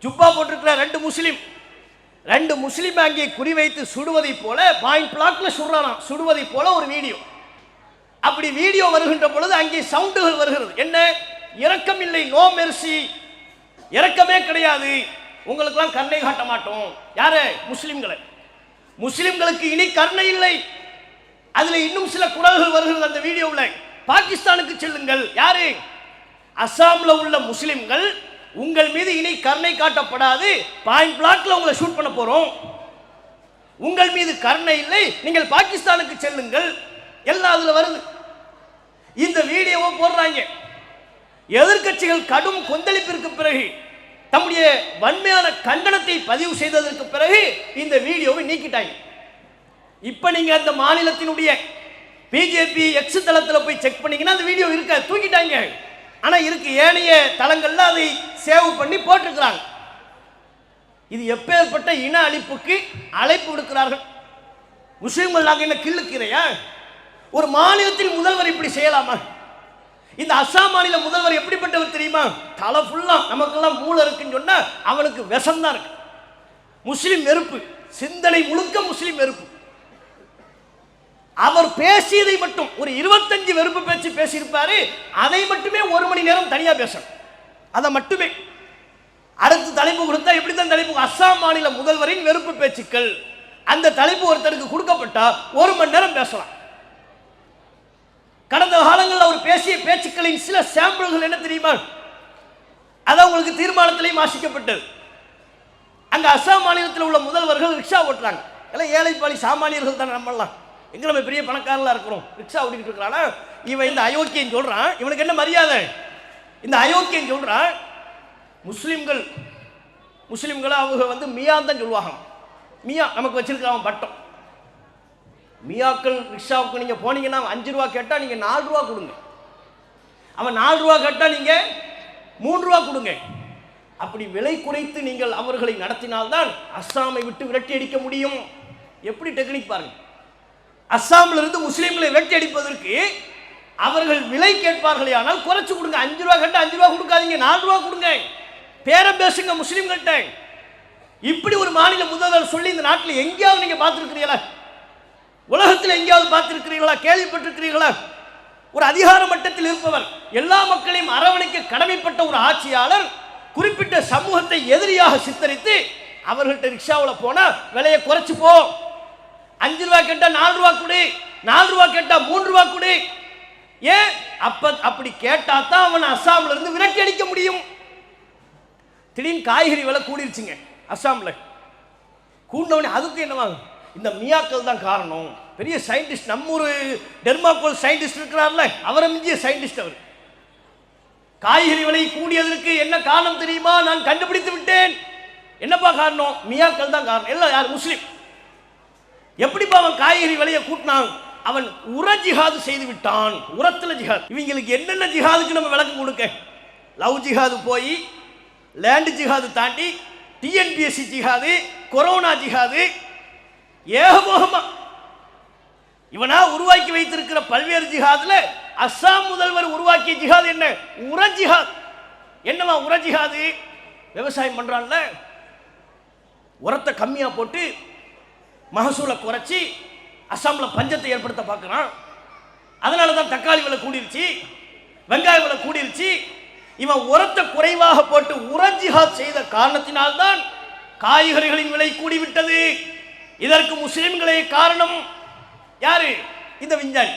ஜுப்பா போட்டிருக்கிறார். ரெண்டு முஸ்லிம் அங்கே குறிவைத்து சுடுவதை போல பாயிண்ட் பிளாக்ல சுடுறாராம். சுடுவதை போல ஒரு வீடியோ. அப்படி வீடியோ வருகின்ற பொழுது அங்கே சவுண்டுகள் வருகிறது. என்ன? இரக்கம் இல்லை, நோ மெர்சி, இரக்கமே கிடையாது, உங்களுக்கெல்லாம் கருணை காட்ட மாட்டோம். யாரு? முஸ்லிம்களுக்கு இனி கருணை இல்லை. அதுல இன்னும் சில குரல்கள் வருகிறது அந்த வீடியோவில். பாகிஸ்தானுக்கு செல்லுங்கள். யாரு? அஸ்ஸாம்ல உள்ள முஸ்லிம்கள் உங்கள் மீது இனி கருணை காட்டப்படாது, பாயிண்ட் பிளாக்ல உங்களை ஷூட் பண்ண போறோம், உங்கள் மீது கருணை இல்லை, நீங்கள் பாகிஸ்தானுக்கு செல்லுங்கள், எல்லாம் அதுல வருது. இந்த வீடியோவை போடுறாங்க. எதிர்க்கட்சிகள் கடும் கொந்தளிப்பிற்கு பிறகு தம்முடைய வன்மையான கண்டனத்தை பதிவு செய்ததற்கு பிறகு இந்த வீடியோவை நீக்கிட்டாங்க. இப்ப நீங்க அந்த மாநிலத்தினுடைய பிஜேபி எக்ஸ் தளத்தில் போய் செக் பண்ணீங்கன்னா அந்த வீடியோ இருக்க தூக்கிட்டாங்க. ஆனா இருக்கு, ஏனைய தளங்கள்ல அதை சேவ் பண்ணி போட்டிருக்கிறாங்க. இது எப்பேற்பட்ட இன அழிப்புக்கு அழைப்பு விடுக்கிறார்கள். முஸ்லிம்கள் நாங்க என்ன கிள்ளுக்கிறையா? ஒரு மாநிலத்தில் முதல்வர் இப்படி செய்யலாமா? இந்த அஸ்ஸாம் மாநில முதல்வர் எப்படிப்பட்டவர் தெரியுமா? தலை ஃபுல்லா நமக்கெல்லாம் மூளை இருக்குன்னு சொன்னா அவனுக்கு விஷம்தான் இருக்கு. முஸ்லிம் வெறுப்பு, சிந்தனை முழுக்க முஸ்லிம் வெறுப்பு. அவர் பேசியதை மட்டும் ஒரு 25 வெறுப்பு பேச்சு பேசியிருப்பாரு. அதை மட்டுமே 1 மணி நேரம் தனியா பேசணும். அதை மட்டுமே அடுத்து தலைப்பு கொடுத்தா எப்படி தான் தலைப்பு? அஸ்ஸாம் மாநில முதல்வரின் வெறுப்பு பேச்சுக்கள். அந்த தலைப்பு ஒருத்தருக்கு கொடுக்கப்பட்டா 1 மணி நேரம் பேசலாம். கடந்த காலங்களில் அவர் பேசிய பேச்சுக்களின் சில சாம்பிள்கள் என்ன தெரியுமா? அதான் உங்களுக்கு தீர்மானத்திலேயும் வாசிக்கப்பட்டது. அங்க அஸ்ஸாம் மாநிலத்தில் உள்ள முதல்வர்கள் ரிக்ஷா ஓட்டுறாங்க. எல்லாம் ஏழைப்பாளி சாமானியர்கள் தான். நம்மலாம் எங்க நம்ம பெரிய பணக்காரங்களா இருக்கிறோம், ரிக்ஷா ஓட்டிக்கிட்டு இருக்கிறானா இவன். இந்த அயோக்கியன் சொல்றான், இவனுக்கு என்ன மரியாதை? இந்த அயோக்கியன் சொல்றான், முஸ்லிம்களை அவங்க மியான் தான் சொல்லுவாங்க. மியா நமக்கு வச்சிருக்கிறான் பட்டம். மியாக்கள் ரிக்ஷாவுக்கு நீங்க போனீங்கன்னா 5 ரூபா கேட்டா நீங்க 4 ரூபா கொடுங்க. அவன் 4 ரூபா கேட்டா நீங்க 3 ரூபா கொடுங்க. அப்படி விலை குறைத்து நீங்கள் அவர்களை நடத்தினால்தான் அஸ்ஸாமை விட்டு விரட்டி அடிக்க முடியும். எப்படி டெக்னிக் பாருங்க. அஸ்ஸாமில் இருந்து முஸ்லீம்களை விரட்டி அடிப்பதற்கு அவர்கள் விலை கேட்பார்களே, ஆனால் குறைச்சு கொடுங்க. 5 ரூபா கேட்டா 5 ரூபா கொடுக்காதீங்க, 4 ரூபா கொடுங்க. பேரம் பேசுங்க முஸ்லீம்கிட்ட. இப்படி ஒரு மாநில முதல்வர் சொல்லி இந்த நாட்டில் எங்கேயாவது நீங்க பார்த்துருக்கிறீங்களா? உலகத்தில் எங்கேயாவது பார்த்திருக்கிறீர்களா? கேள்விப்பட்டிருக்கிறீர்களா? ஒரு அதிகார மட்டத்தில் இருப்பவர், எல்லா மக்களையும் அரவணைக்க கடமைப்பட்ட ஒரு ஆட்சியாளர் குறிப்பிட்ட சமூகத்தை எதிரியாக சித்தரித்து அவர்கள்ட்ட ரிக்ஷாவில் போனா விலையை குறைச்சு போ, 5 ரூபா கேட்டா 4 ரூபா கொடு, 4 ரூபா கேட்டா 3 ரூபா கொடு. ஏன் அப்படி கேட்டா தான் அவன் அஸ்ஸாம்ல இருந்து விரட்டி அடிக்க முடியும். திடீர்னு காய்கறி விலை கூடிருச்சுங்க அஸ்ஸாம்ல. கூண்டவனே அதுக்கு என்னவாங்க? இந்த மியாக்கள் தான் காரணம். பெரிய சயின்டிஸ்ட், நம்ம ஒரு டெர்மாகோல் சயின்டிஸ்ட் இருக்கிறார்ல, அவரை மிஞ்சிய சயின்டிஸ்ட் அவர். காய்கறி விலை கூடியதற்கு என்ன காரணம் தெரியுமா? நான் கண்டுபிடித்து விட்டேன். என்னப்பா காரணம்? மியாக்கள் தான் காரணம். எல்லாம் யார்? முஸ்லிம். எப்படிப்பா அவன் காய்கறி விலையை கூட்டினான்? அவன் உர ஜிஹாது செய்து விட்டான். உரத்துல ஜிஹாத். இவங்களுக்கு என்னென்ன ஜிஹாதுக்கு நம்ம விளக்கம் கொடுக்க? லவ் ஜிஹாது போய் லேண்ட் ஜிஹாது தாண்டி டிஎன்பிஎஸ்சி ஜிஹாது, கொரோனா ஜிஹாது, ஏகமோகமா இவனா உருவாக்கி வைத்திருக்கிற பல்வேறு ஜிஹாதுல அஸ்ஸாம் முதல்வர் உருவாக்கிய ஜிஹாது என்ன? உர ஜிஹாத். என்னவா உர ஜிஹாது? விவசாயம் பண்றான்ல, உரத்தை கம்மியா போட்டு மகசூலை குறைச்சி அஸ்ஸாம்ல பஞ்சத்தை ஏற்படுத்த பார்க்கிறான். அதனால தான் தக்காளி விலை கூடிருச்சு, வெங்காய விலை கூடிருச்சு. இவன் உரத்தை குறைவாக போட்டு உர ஜிஹாத் செய்த காரணத்தினால்தான் காய்கறிகளின் விலை கூடிவிட்டது. இதற்கு முஸ்லிம்களே காரணம். யாரு? இந்த விஞ்ஞானி.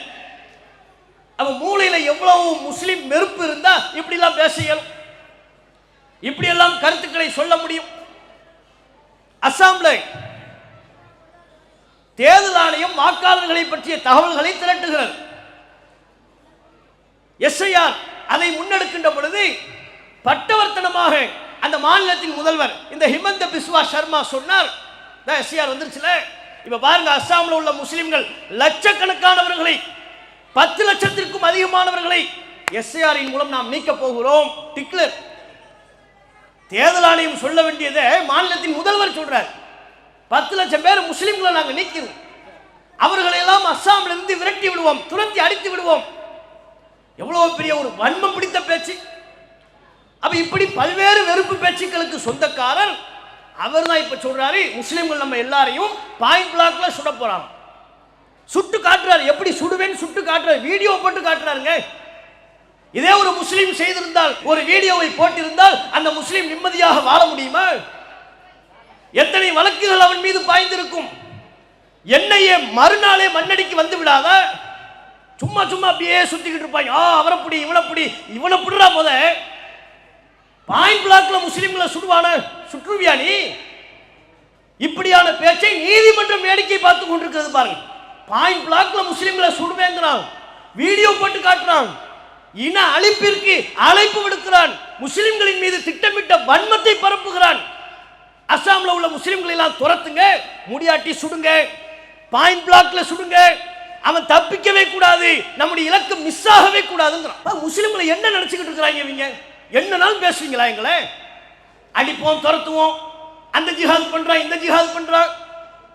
அவன் மூளையில எவ்வளவு முஸ்லிம் வெறுப்பு இருந்தா இப்படி எல்லாம் பேச இயலும், இப்படி எல்லாம் கருத்துக்களை சொல்ல முடியும். அஸ்ஸாம்ல தேர்தல் ஆணையம் வாக்காளர்களை பற்றிய தகவல்களை திரட்டுகிறது. எஸ்ஐஆர் அதை முன்னெடுக்கின்ற பொழுது பட்டவர்த்தனமாக அந்த மாநிலத்தின் முதல்வர் இந்த ஹிமந்த பிஸ்வா சர்மா சொன்னார், எஸ்ஐஆர் வந்துருச்சுல, இப்ப பாருங்க அஸ்ஸாம்ல உள்ள முஸ்லிம்கள் லட்சக்கணக்கானவர்களை, 10 லட்சத்திற்கும் அதிகமானவர்களை எஸ்ஐஆரின் மூலம் நாம் நீக்க போகிறோம். டிக்ளேர். தேர்தல் ஆணையம் சொல்ல வேண்டியதை மாநிலத்தின் முதல்வர் சொல்றார். 10 லட்சம் பேர் முஸ்லிம்களை நாங்கள் நீக்கிறோம், அவர்களை எல்லாம் அஸ்ஸாம்ல இருந்து விரட்டி விடுவோம், துரத்தி அடித்து விடுவோம். எவ்வளவு பெரிய ஒரு வன்மம் பிடித்த பேச்சு. அப்ப இப்படி பல்வேறு வெறுப்பு பேச்சுக்களுக்கு சொந்தக்காரர் அவர் தான் இப்ப சொல்றாரு, முஸ்லிம்கள் நம்ம எல்லாரையும் பாயிண்ட் பிளாக்ல சுட போறாங்க. சுட்டு காட்டுறாரு. எப்படி சுடுவேன்னு சுட்டு காட்டுறாரு, வீடியோ போட்டு காட்டுறாருங்க. இதே ஒரு முஸ்லீம் செய்திருந்தால், ஒரு வீடியோவை போட்டிருந்தால் அந்த முஸ்லீம் நிம்மதியாக வாழ முடியுமா? எத்தனை வழக்குகள் அவன் மீது பாய்ந்திருக்கும். என்னையே மறுநாளே மண்ணடிக்கு வந்து விடாத, சும்மா சும்மா அப்படியே சுத்திக்கிட்டு இருப்பாங்க. அவரை புடி, இவனை புடி, இவனை புடுறா. பாயிண்ட் பிளாக்ல முஸ்லிம்களை சுடுவான சுற்றுவியா நீ? இப்படியான பேச்சை நீதிமன்றம் வேடிக்கை பார்த்து கொண்டிருக்கிறது பாருங்க. பாயிண்ட் பிளாக்ல முஸ்லிம்களை சுடுவேங்கிறான், வீடியோ போட்டு காட்டுறான், இன அழிப்பிற்கு அழைப்பு விடுக்கிறான், முஸ்லிம்களின் மீது திட்டமிட்ட வன்மத்தை பரப்புகிறான். அசாம்ல உள்ள முஸ்லிம்களை எல்லாம் துரத்துங்க, முடியாட்டி சுடுங்க, பாயிண்ட் பிளாக்ல சுடுங்க, அவன் தப்பிக்கவே கூடாது, நம்முடைய இலக்கு மிஸ் ஆகவே கூடாதுங்கிறான். முஸ்லிம்களை என்ன நினைச்சுக்கிட்டு இருக்கிறாங்க இவங்க? என்ன நாள் பேசுவீங்களா? எங்களை அடிப்போம், துரத்துவோம், அந்த ஜிஹாத் பண்றான், இந்த ஜிஹாத் பண்றான்,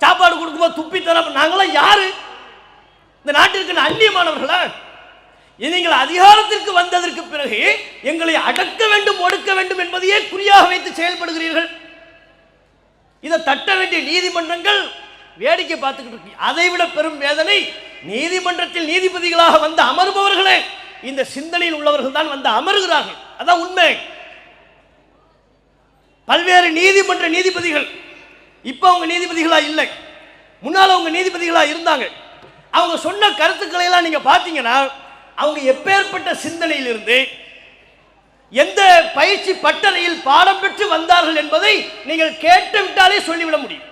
சாப்பாடு கொடுக்கும்போது துப்பி தர. நாங்களாம் யாரு? இந்த நாட்டிற்கு அந்நியமானவர்களா? நீங்கள் அதிகாரத்திற்கு வந்ததற்கு பிறகு எங்களை அடக்க வேண்டும், ஒடுக்க வேண்டும் என்பதையே குறியாக வைத்து செயல்படுகிறீர்கள். இதை தட்ட வேண்டிய நீதிமன்றங்கள் வேடிக்கை பார்த்துக்கிட்டு இருக்கு. அதைவிட பெரும் வேதனை, நீதிமன்றத்தில் நீதிபதிகளாக வந்து அமர்பவர்களே இந்த சிந்தனையில் உள்ளவர்கள் தான் வந்து அமர்கிறார்கள். அதான் உண்மை. பல்வேறு நீதிமன்ற நீதிபதிகள் இப்ப அவங்க நீதிபதிகளா இல்லை, முன்னால அவங்க நீதிபதிகளா இருந்தாங்க. அவங்க சொன்ன கருத்துக்களை எல்லாம் நீங்க பாத்தீங்கன்னா அவங்க எப்பேற்பட்ட சிந்தனையில் இருந்து எந்த பயிற்சி பட்டறையில் பாடம் பெற்று வந்தார்கள் என்பதை நீங்கள் கேட்டு விட்டாலே சொல்லிவிட முடியும்.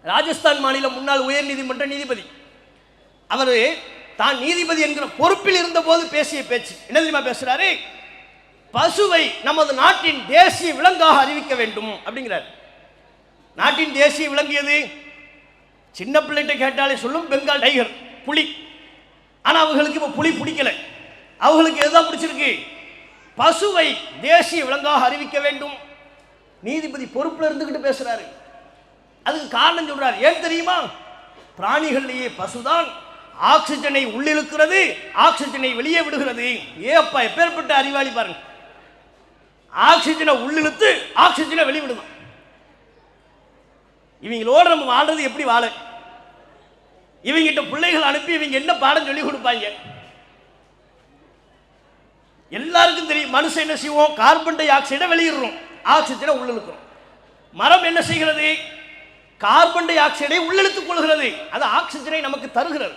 ராஜஸ்தான் மாநில முன்னாள் உயர் நீதிமன்ற நீதிபதி அவர் தான் நீதிபதி என்கிற பொறுப்பில் இருந்த போது பேசிய பேச்சு என்ன தெரியுமா பேசுறாரு? பசுவை நமது நாட்டின் தேசிய விலங்காக அறிவிக்க வேண்டும் அப்படிங்கிறார். நாட்டின் தேசிய விலங்கியது சின்ன பிள்ளைகிட்ட கேட்டாலே சொல்லும் பெங்கால் டைகர், புலி. ஆனா அவங்களுக்கு இப்ப புலி பிடிக்கல, அவங்களுக்கு எதுதான் பிடிச்சிருக்கு? பசுவை தேசிய விலங்காக அறிவிக்க வேண்டும். நீதிபதி பொறுப்புல இருந்துகிட்டு பேசுறாரு. அதுக்கு காரணம் சொல்றாரு. ஏன் தெரியுமா? பிராணிகளிலேயே பசுதான் ஆக்சிஜனை உள்ளிழுக்கிறது, ஆக்சிஜனை வெளியே விடுகிறது. ஏப்பா எப்பேற்பட்ட அறிவாளி பாருங்க. ஆக்சிஜனை உள்ளிழுத்து ஆக்சிஜனை வெளிவிடுதான். இவங்களோட நம்ம வாழ்றது எப்படி வாழ? இவங்கிட்ட பிள்ளைகள் அனுப்பி இவங்க என்ன பாடம் சொல்லி கொடுப்பாங்க? எல்லாருக்கும் தெரியும். மனுஷன் என்ன செய்வோம்? கார்பன் டை ஆக்சைடை வெளியிடுறோம், ஆக்சிஜனை உள்ளிழுக்கிறோம். மரம் என்ன செய்கிறது? கார்பன் டை ஆக்சைடை உள்ளிழுத்துக் கொள்கிறது, அது ஆக்சிஜனை நமக்கு தருகிறது.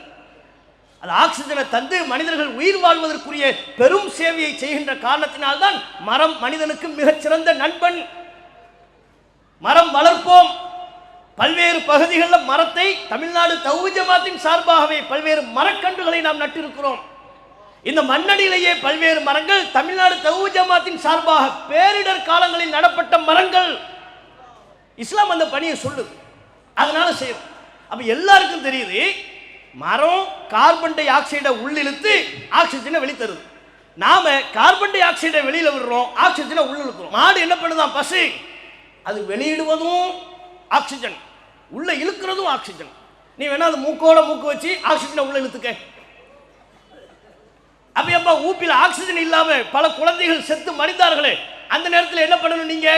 அது ஆக்சிஜனை தந்து மனிதர்கள் உயிர் வாழ்வதற்குரிய பெரும் சேவையை செய்கின்ற காரணத்தினால்தான் மரம் மனிதனுக்கு மிகச்சிறந்த நண்பன். மரம் வளர்ப்போம். பல்வேறு பகுதிகளில் மரத்தை தமிழ்நாடு தௌஹீத் ஜமாத்தின் சார்பாகவே பல்வேறு மரக்கன்றுகளை நாம் நட்டிருக்கிறோம். இந்த மண்ணடியிலேயே பல்வேறு மரங்கள் தமிழ்நாடு தௌஹீத் ஜமாத்தின் சார்பாக பேரிடர் காலங்களில் நடப்பட்ட மரங்கள். இஸ்லாம் அந்த பணியை சொல்லுது, அதனால செய்யும். அப்ப எல்லாருக்கும் தெரியுது, மரம் கார்பன் டை ஆக்சைடை உள்ளிழுத்து ஆக்சிஜனை வெளித்தருது. நாம கார்பன் டை ஆக்சைடை வெளியில விடுறோம், ஆக்சிஜனை உள்ளிழுக்கிறோம். மாடு என்ன பண்ணுதான்? பசு. அது வெளியிடுவதும் ஆக்சிஜன், உள்ள இழுக்கிறதும் ஆக்சிஜன். நீ வேணா அது மூக்கோட மூக்கு வச்சு ஆக்சிஜனை உள்ள இழுத்துக்க. அப்ப ஊப்பில் ஆக்சிஜன் இல்லாம பல குழந்தைகள் செத்து மடிந்தார்களே, அந்த நேரத்தில் என்ன பண்ணணும்? நீங்க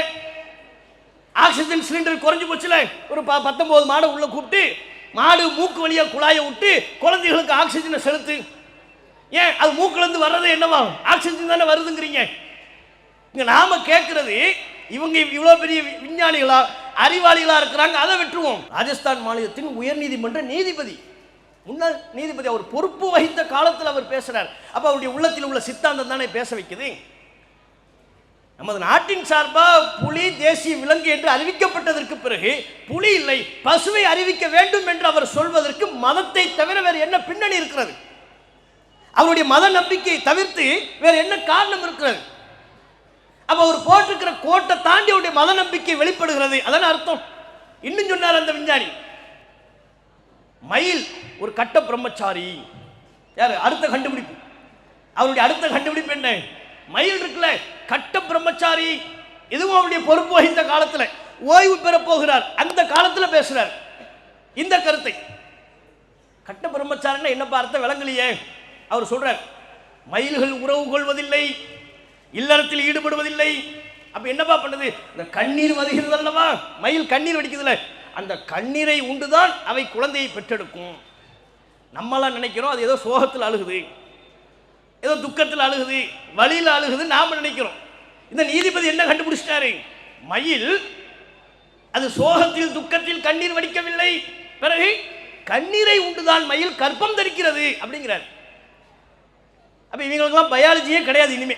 ஆக்சிஜன் சிலிண்டர் குறைஞ்சு போச்சுல, ஒரு 19 மாடு உள்ள கூப்பிட்டு மாடு மூக்கு வழியா குழாயை விட்டு குழந்தைகளுக்கு ஆக்சிஜனை செலுத்து. ஏன்? அது மூக்குல இருந்து வர்றது என்னவா? ஆக்சிஜன் தானே வருதுங்கிறீங்க. இங்க நாம கேட்கிறது, இவங்க இவ்வளவு பெரிய விஞ்ஞானிகளா அறிவாளிகளா இருக்கிறாங்க, அதை விட்டுருவோம். ராஜஸ்தான் மாநிலத்தின் உயர் நீதிமன்ற நீதிபதி, முன்னாள் நீதிபதி, அவர் பொறுப்பு வகித்த காலத்தில் அவர் பேசுறார். அப்ப அவருடைய உள்ளத்தில் உள்ள சித்தாந்தம் தானே பேச வைக்குது. நமது நாட்டின் சார்பா புலி தேசிய விலங்கு என்று அறிவிக்கப்பட்டதற்கு பிறகு புலி இல்லை பசுவை அறிவிக்க வேண்டும் என்று அவர் சொல்வதற்கு மதத்தை தவிர வேறு என்ன பின்னணி இருக்கிறது? அவருடைய மத நம்பிக்கை தவிர்த்து வேறு என்ன காரணம் இருக்கிறது? அப்ப அவர் போட்டிருக்கிற கோட்டை தாண்டி அவருடைய மத நம்பிக்கை வெளிப்படுகிறது. அதான் அர்த்தம். இன்னும் சொன்னார் அந்த விஞ்ஞானி, மயில் ஒரு கட்ட பிரம்மச்சாரி. யாரு? அடுத்த கண்டுபிடிப்பு. அவருடைய அடுத்த கண்டுபிடிப்பு என்ன? மயில் இருக்குல்ல, கட்ட பிரம்மச்சாரி. இதுவும் அவருடைய பொறுப்பு வகித்த காலத்தில் ஓய்வு பெற போகிறார், அந்த காலத்தில் பேசுறார் இந்த கருத்தை. கட்ட பிரம்மச்சாரின்னா என்ன பார்த்த விளங்கலையே. அவர் சொல்றார், மயில்கள் உறவு கொள்வதில்லை, இல்லறத்தில் ஈடுபடுவதில்லை. அப்ப என்னப்பா பண்ணுது? இந்த கண்ணீர் வருகிறது அல்லவா, மயில் கண்ணீர் வடிக்குதுல, அந்த கண்ணீரை உண்டுதான் அவை குழந்தையை பெற்றெடுக்கும். நம்மளாம் நினைக்கிறோம் அது ஏதோ சோகத்தில் அழுகுது, ஏதோ துக்கத்தில் அழுகுது, வழியில் அழுகுது நாம நினைக்கிறோம். இந்த நீதிபதி என்ன கண்டுபிடிச்சிட்டாரு? மயில் அது சோகத்தில் துக்கத்தில் கண்ணீர் வடிக்கவில்லை, பிறகு கண்ணீரை உண்டுதான் மயில் கற்பம் தரிக்கிறது அப்படிங்கிறார். அப்ப இவங்களுக்கெல்லாம் பயாலஜியே கிடையாது இனிமே.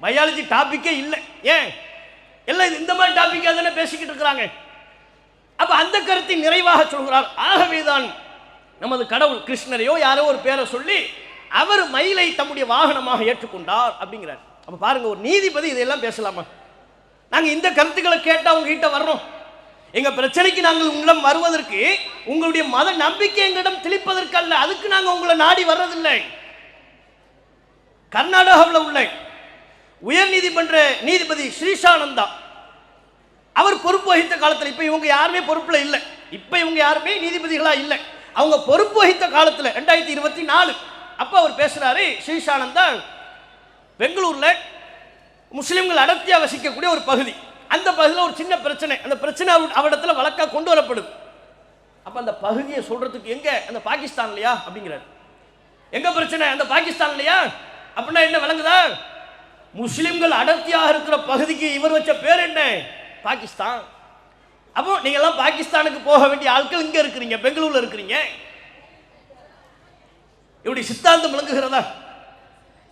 பயாலஜி டாபிக்கே இல்லை. ஏன் எல்லாம் இந்த மாதிரி டாபிக்காக தானே பேசிக்கிட்டு இருக்கிறாங்க. அப்ப அந்த கருத்தை நிறைவாக சொல்கிறார். ஆகவேதான் நமது கடவுள் கிருஷ்ணரையோ யாரோ ஒரு பேரை சொல்லி அவர் மயிலை தம்முடைய வாகனமாக ஏற்றுக்கொண்டார் அப்படிங்கிறார். அப்ப பாருங்க, ஒரு நீதிபதி இதெல்லாம் பேசலாமா? நாங்க இந்த கருத்துக்களை கேட்டா உங்ககிட்ட வர்றோம். எங்க பிரச்சனைக்கு நாங்கள் உங்களிடம் வருவதற்கு உங்களுடைய மத நம்பிக்கை எங்களிடம் தெளிப்பதற்கு அல்ல. அதுக்கு நாங்க உங்களை நாடி வர்றதில்லை. கர்நாடகாவில் உள்ள உயர் நீதிமன்ற நீதிபதி ஸ்ரீசானந்தா அவர் பொறுப்பு வகித்த காலத்தில், இப்ப இவங்க யாருமே பொறுப்புல இல்லை, இப்ப இவங்க யாருமே நீதிபதிகளா இல்லை, அவங்க பொறுப்பு வகித்த காலத்தில் 2024 அப்ப அவர் பேசுறாரு. ஸ்ரீசானந்தா பெங்களூர்ல முஸ்லிம்கள் அடர்த்தியா வசிக்கக்கூடிய ஒரு பகுதி, அந்த பகுதியில் ஒரு சின்ன பிரச்சனை, அந்த பிரச்சனை அவரிடத்துல வழக்கா கொண்டு வரப்படுது. அப்ப அந்த பகுதியை சொல்றதுக்கு எங்க, அந்த பாகிஸ்தான்லையா அப்படிங்கிறார். எங்க பிரச்சனை, அந்த பாகிஸ்தான்லையா? அப்படின்னா என்ன விளங்குதா? முஸ்லிம்கள் அடர்த்தியாக இருக்கிற பகுதிக்கு இவர் வச்ச பேர் என்ன? பாகிஸ்தான். அப்போ நீங்க எல்லாம் பாகிஸ்தானுக்கு போக வேண்டிய ஆட்கள் இங்க இருக்கிறீங்க, பெங்களூர்ல இருக்கிறீங்க. இப்படி சித்தாந்தம் விளங்குகிறதா?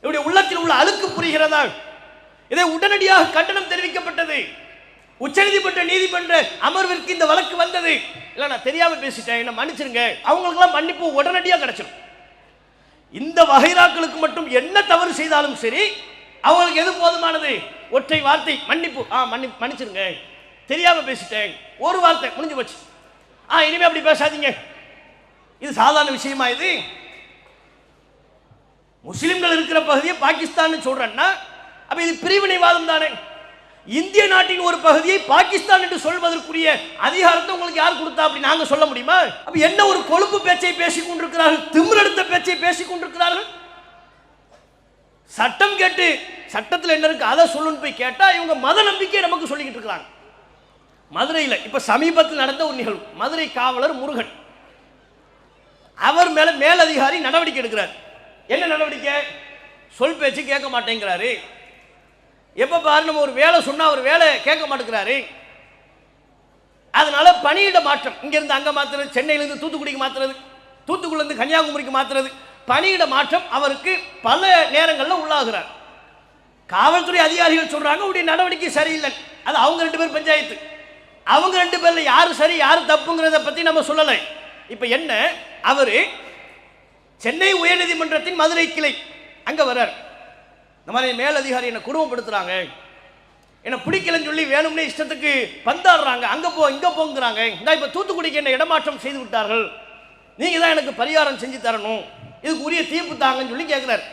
இப்படி உள்ளத்தில் உள்ள அழுக்கு புரிகிறதா? இதை உடனடியாக கண்டனம் தெரிவிக்கப்பட்டது. உச்சநீதிமன்ற நீதிமன்ற அமர்விற்கு இந்த வழக்கு வந்தது. இல்ல நான் தெரியாம பேசிட்டேன், என்ன மன்னிச்சிருங்க. அவங்களுக்கெல்லாம் மன்னிப்பு உடனடியாக கிடைச்சிடும். இந்த வகைராக்களுக்கு மட்டும் என்ன தவறு செய்தாலும் சரி, அவங்களுக்கு எது போதுமானது? ஒற்றை வார்த்தை மன்னிப்பு. மன்னிச்சிருங்க, தெரியாம பேசிட்டேன், ஒரு வார்த்தை முடிஞ்சு போச்சு. இனிமே அப்படி பேசாதீங்க. இது சாதாரண விஷயமா? இது முஸ்லிம்கள் இருக்கிற பகுதியை பாகிஸ்தான் சொல்றேன்னா அப்ப இது பிரிவினைவாதம் தானே? இந்திய நாட்டின் ஒரு பகுதியை பாகிஸ்தான் என்று சொல்வதற்குரிய அதிகாரத்தை உங்களுக்கு யார் கொடுத்தா? அப்படி நாங்க சொல்ல முடியுமா? அப்ப என்ன ஒரு கொழுப்பு பேச்சை பேசிக் கொண்டிருக்கிறார்கள், திமிரெடுத்த பேச்சை பேசிக் கொண்டிருக்கிறார்கள். சட்டம் கேட்டு சட்டத்தில் என்ன இருக்கு அதை சொல்லுன்னு போய் கேட்டா இவங்க மத நம்பிக்கையை நமக்கு சொல்லிக்கிட்டு இருக்கிறாங்க. மதுரையில் இப்ப சமீபத்தில் நடந்த ஒரு நிகழ்வு, மதுரை காவலர் முருகன் அவர் மேல மேலதிகாரி நடவடிக்கை எடுக்கிறார். என்ன நடவடிக்கை? சொல் பேச்சு கேட்க மாட்டேங்கிறாரு. எப்ப பாரு நம்ம ஒரு வேலை சொன்னா ஒரு வேலை கேட்க மாட்டேங்கிறாரு. அதனால பணியிட மாற்றம், இங்க இருந்து அங்க மாத்துறது, சென்னையில இருந்து தூத்துக்குடிக்கு மாத்துறது, தூத்துக்குடியில இருந்து கன்னியாகுமரிக்கு மாத்துறது, பணியிட மாற்றம் அவருக்கு பல நேரங்களில் உள்ளாகிறார். காவல்துறை அதிகாரிகள் சொல்றாங்க உடைய நடவடிக்கை சரியில்லை. அது அவங்க 2 பேர் பஞ்சாயத்து, அவங்க 2 பேர்ல யாரு சரி யாரு தப்புங்கிறத பத்தி நம்ம சொல்லலை. இப்ப என்ன, அவரு சென்னை உயர்நீதிமன்றத்தின் மதுரை கிளை அங்க வர்றார். இந்த மாதிரி மேலதிகாரி என்ன குடும்பப்படுத்துறாங்க, என்ன பிடிக்கலன்னு சொல்லி வேணும்னே இஷ்டத்துக்கு பந்தாடுறாங்க, அங்க போ இங்க போங்கிறாங்க. இந்த இப்ப தூத்துக்குடிக்கு என்ன இடமாற்றம் செய்து விட்டார்கள், நீங்க தான் எனக்கு பரிகாரம் செஞ்சு தரணும், இதுக்கு உரிய தீர்ப்பு தாங்கன்னு சொல்லி கேட்கிறார்.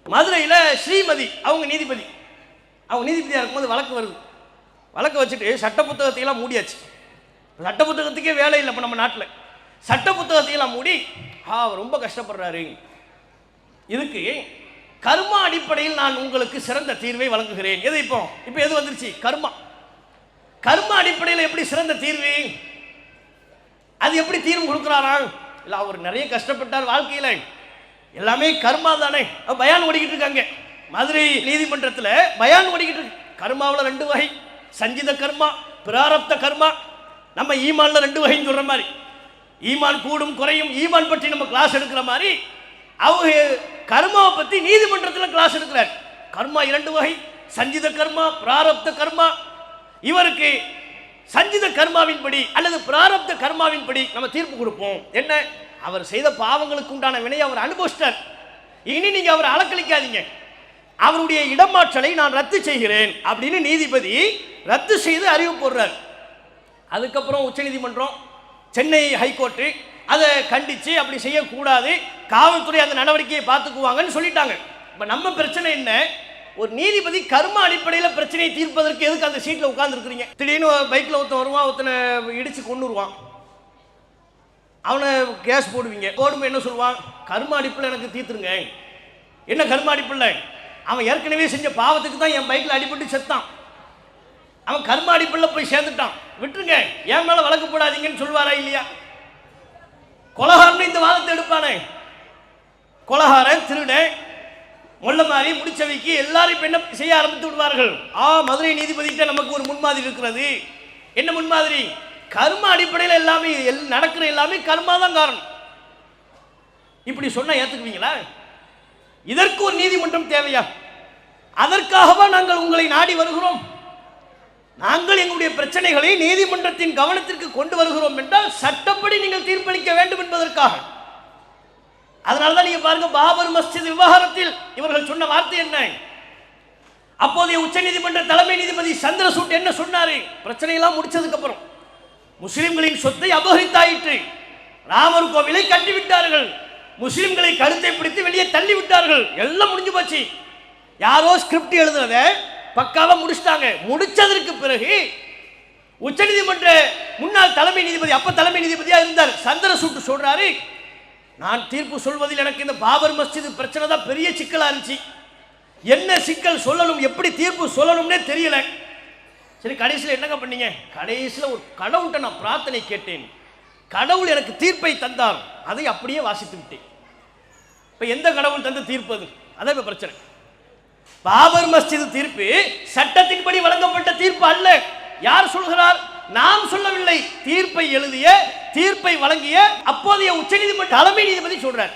மதுரையில் ஸ்ரீமதி அவங்க நீதிபதி, அவங்க நீதிபதியாக இருக்கும்போது வழக்கு வருது. வழக்கு வச்சுட்டு சட்ட புத்தகத்தையெல்லாம் மூடியாச்சு. சட்ட புத்தகத்துக்கே வேலை இல்லை இப்போ நம்ம நாட்டில். சட்ட புத்தகத்தையெல்லாம் மூடி அவர் ரொம்ப கஷ்டப்படுறாரு, இதுக்கு கர்மா அடிப்படையில் நான் உங்களுக்கு சிறந்த தீர்வை வழங்குகிறேன். எது இப்போ எது வந்துருச்சு? கர்மா. கர்மா அடிப்படையில் எப்படி சிறந்த தீர்வு? அது எப்படி தீர்வு கொடுக்குறாரா? இல்லை அவர் நிறைய கஷ்டப்பட்டார் வாழ்க்கையில், எல்லாமே கர்மா தானே. பயான் ஓடிக்கிட்டு இருக்காங்க மதுரை நீதிமன்றத்தில், பயான் ஓடிக்கிட்டு இருக்கு. கர்மாவில் 2 வகை, சஞ்சித கர்மா, பிராரப்த கர்மா. நம்ம ஈமான்ல 2 வகைன்னு சொல்ற மாதிரி, ஈமான் கூடும் குறையும், ஈமான் பற்றி நம்ம கிளாஸ் எடுக்கிற மாதிரி அவங்க கர்மாவை பற்றி நீதிமன்றத்தில் கிளாஸ் எடுக்கிறார். கர்மா 2 வகை, சஞ்சித கர்மா, பிராரப்த கர்மா. இவருக்கு சஞ்சித கர்மாவின் படி அல்லது பிராரப்த கர்மாவின் படி நம்ம தீர்ப்பு கொடுப்போம். என்ன, அவர் செய்த பாவங்களுக்கு உண்டான வினையை அவர் அனுபவிச்சிட்டார். இனி நீங்க அவரை அலக்களிக்காதீங்க, அவருடைய இடமாற்றலை நான் ரத்து செய்கிறேன் அப்படின்னு நீதிபதி ரத்து செய்து அறிவு போடுறார். அதுக்கப்புறம் உச்சநீதிமன்றம், சென்னை ஹைகோர்ட்டு அதை கண்டிச்சு அப்படி செய்யக்கூடாது, காவல்துறை அந்த நடவடிக்கையை பார்த்துக்குவாங்கன்னு சொல்லிட்டாங்க. இப்போ நம்ம பிரச்சனை என்ன, ஒரு நீதிபதி கர்ம அடிப்படையில் பிரச்சனையை தீர்ப்பதற்கு எதுக்கு அந்த சீட்டில் உட்கார்ந்துருக்கிறீங்க? திடீர்னு பைக்கில் ஒருத்தன் வருவான், ஒருத்தனை இடிச்சு கொண்டுருவான், அவனை கேஸ் போடுவீங்க. போடும்போது என்ன சொல்லுவான்? கர்ம அடிப்பில் எனக்கு தீர்த்துருங்க. என்ன கர்ம அடிப்பில்? அவன் ஏற்கனவே செஞ்ச பாவத்துக்கு தான் என் பைக்கில் அடிபட்டு செத்தான், அவன் கர்ம அடிப்பில் போய் சேர்ந்துட்டான், விட்டுருங்க, என் மேலே வழக்கு போடாதீங்கன்னு சொல்லுவாரா இல்லையா? கொலகாரன் இந்த வாதத்தை எடுப்பானே, கொலகாரன், திருடன், முள்ள மாதிரி முடிச்சவைக்கு எல்லாரும் இப்ப என்ன செய்ய ஆரம்பித்து விடுவார்கள். மதுரை நீதிபதிகிட்ட நமக்கு ஒரு முன்மாதிரி இருக்கிறது. என்ன முன்மாதிரி? கர்ம அடிப்படையில் எல்லாமே நடக்கிற எல்லாமே கர்மா தான் காரணம். இப்படி சொன்னா ஏத்துக்குவீங்களா? இதற்கு ஒரு நீதிமன்றம் தேவையா? அதற்காகவா நாங்கள் உங்களை நாடி வருகிறோம்? நாங்கள் எங்களுடைய பிரச்சனைகளை நீதிமன்றத்தின் கவனத்திற்கு கொண்டு வருகிறோம் என்றால் சட்டப்படி நீங்கள் தீர்ப்பளிக்க வேண்டும் என்பதற்காக. அதனால்தான் நீங்க பாருங்க, பாபர் மஸ்ஜித் விவகாரத்தில் இவர்கள் சொன்ன வார்த்தை என்ன? அப்போதைய உச்சநீதிமன்ற தலைமை நீதிபதி சந்திரசூட் என்ன சொன்னாரு? பிரச்சனையெல்லாம் முடிச்சதுக்கு அப்புறம் முஸ்லிம்களின் சொத்தை அபகரித்தாயிற்று, ராமர் கோவிலை கட்டிவிட்டார்கள், முஸ்லிம்களை கழுத்தை பிடித்து வெளியே தள்ளி விட்டார்கள், எல்லாம் முடிஞ்சு போச்சு. யாரோ ஸ்கிரிப்ட் எழுதுறத பக்காவா முடிச்சிட்டாங்க. முடிச்சதற்கு பிறகு உச்சநீதிமன்ற முன்னாள் தலைமை நீதிபதி, அப்ப தலைமை நீதிபதியா இருந்தார் சந்திரசூட் சொல்றாரு, நான் தீர்ப்பு சொல்வதில் எனக்கு இந்த பாபர் மஸ்ஜித் பிரச்சனை தான் பெரிய சிக்கலா இருந்துச்சு. என்ன சிக்கல் சொல்லணும், எப்படி தீர்ப்பு சொல்லணும்னே தெரியல. சரி, கடைசியில் என்னங்க பண்ணீங்க? கடைசியில் ஒரு கடவுள்கிட்ட நான் பிரார்த்தனை கேட்டேன், கடவுள் எனக்கு தீர்ப்பை தந்தார், அதை அப்படியே வாசித்து விட்டேன். இப்ப எந்த கடவுள் தந்த தீர்ப்பு அது? அதான் இப்ப பிரச்சனை. பாபர் மஸ்ஜித் தீர்ப்பு சட்டத்தின்படி வழங்கப்பட்ட தீர்ப்பு அல்ல. யார் சொல்கிறார்? நாம் சொல்லவில்லை, தீர்ப்பை எழுதிய, தீர்ப்பை வழங்கிய அப்போதைய உச்சநீதிமன்ற தலைமை நீதிபதி சொல்றார்.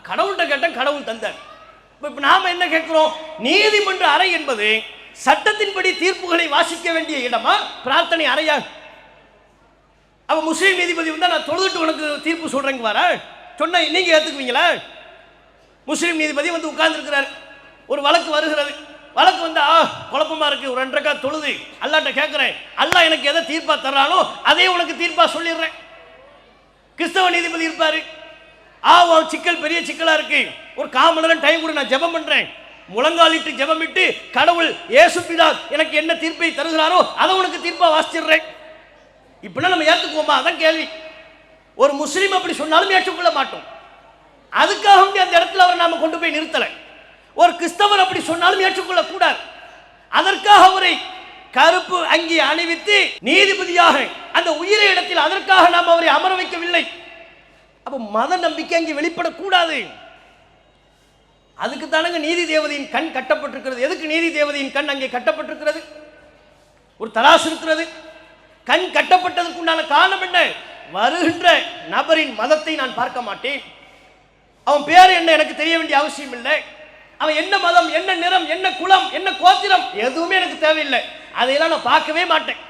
கடவுள்கிட்ட கேட்டேன், கடவுள் தந்தார். இப்ப நாம என்ன கேட்கிறோம்? நீதிமன்ற அறை என்பது சட்டத்தின்படி தீர்ப்புகளை வாசிக்க வேண்டிய இடமா, பிரார்த்தனை அறையா? அவ முஸ்லீம் நீதிபதி வந்தா நான் தொழுதுட்டு உனக்கு தீர்ப்பு சொல்றேங்க வர சொன்ன நீங்க ஏத்துக்குவீங்களா? முஸ்லீம் நீதிபதி வந்து உட்கார்ந்து இருக்கிறார், ஒரு வழக்கு வருகிறது, வழக்கு வந்தா குழப்பமா இருக்கு, ஒரு 2 ரக்காத் தொழுது அல்லாஹ்ட்ட கேட்கிறேன், அல்லாஹ் எனக்கு எதை தீர்ப்பா தர்றானோ அதே உனக்கு தீர்ப்பா சொல்லிடுறேன். கிறிஸ்தவ நீதிபதி இருப்பாரு, சிக்கல் பெரிய சிக்கலா இருக்கு, ஒரு 1/4 மணி நேரம் டைம் கூட, நான் ஜெபம் பண்றேன், முழங்காலிட்டு ஜெபமிட்டு கடவுள் இயேசு பிதா எனக்கு என்ன தீர்ப்பை தருகிறாரோ அதை உனக்கு தீர்ப்பா வாசிச்சிடுறேன். இப்படின்னா நம்ம ஏத்துக்குவோமா? அதான் கேள்வி. ஒரு முஸ்லீம் அப்படி சொன்னாலும் ஏற்றுக்கொள்ள மாட்டோம். அதுக்காக அந்த இடத்துல அவரை நாம கொண்டு போய் நிறுத்தலை. ஒரு கிறிஸ்தவர் அப்படி சொன்னாலும் ஏற்றுக்கொள்ள கூடாது. அதற்காக அவரை கருப்பு அங்கி அணிவித்து நீதிபதியாக அந்த உயிரை இடத்தில் அதற்காக நாம் அவரை அமர வைக்கவில்லை. அப்ப மத நம்பிக்கை அங்கே வெளிப்படக்கூடாது. அதுக்கு தானங்க நீதி தேவதையின் கண் கட்டப்பட்டிருக்கிறது. எதுக்கு நீதி தேவதையின் கண் அங்கே கட்டப்பட்டிருக்கிறது? ஒரு தராசு இருக்கிறது. கண் கட்டப்பட்டதுக்கு உண்டான காரணம் என்ன? வருகின்ற நபரின் மதத்தை நான் பார்க்க மாட்டேன், அவன் பேர் என்ன எனக்கு தெரிய வேண்டிய அவசியம் இல்லை, அவன் என்ன மதம், என்ன நிறம், என்ன குலம், என்ன கோத்திரம், எதுவுமே எனக்கு தேவையில்லை. அதையெல்லாம் நான் பார்க்கவே மாட்டேன்.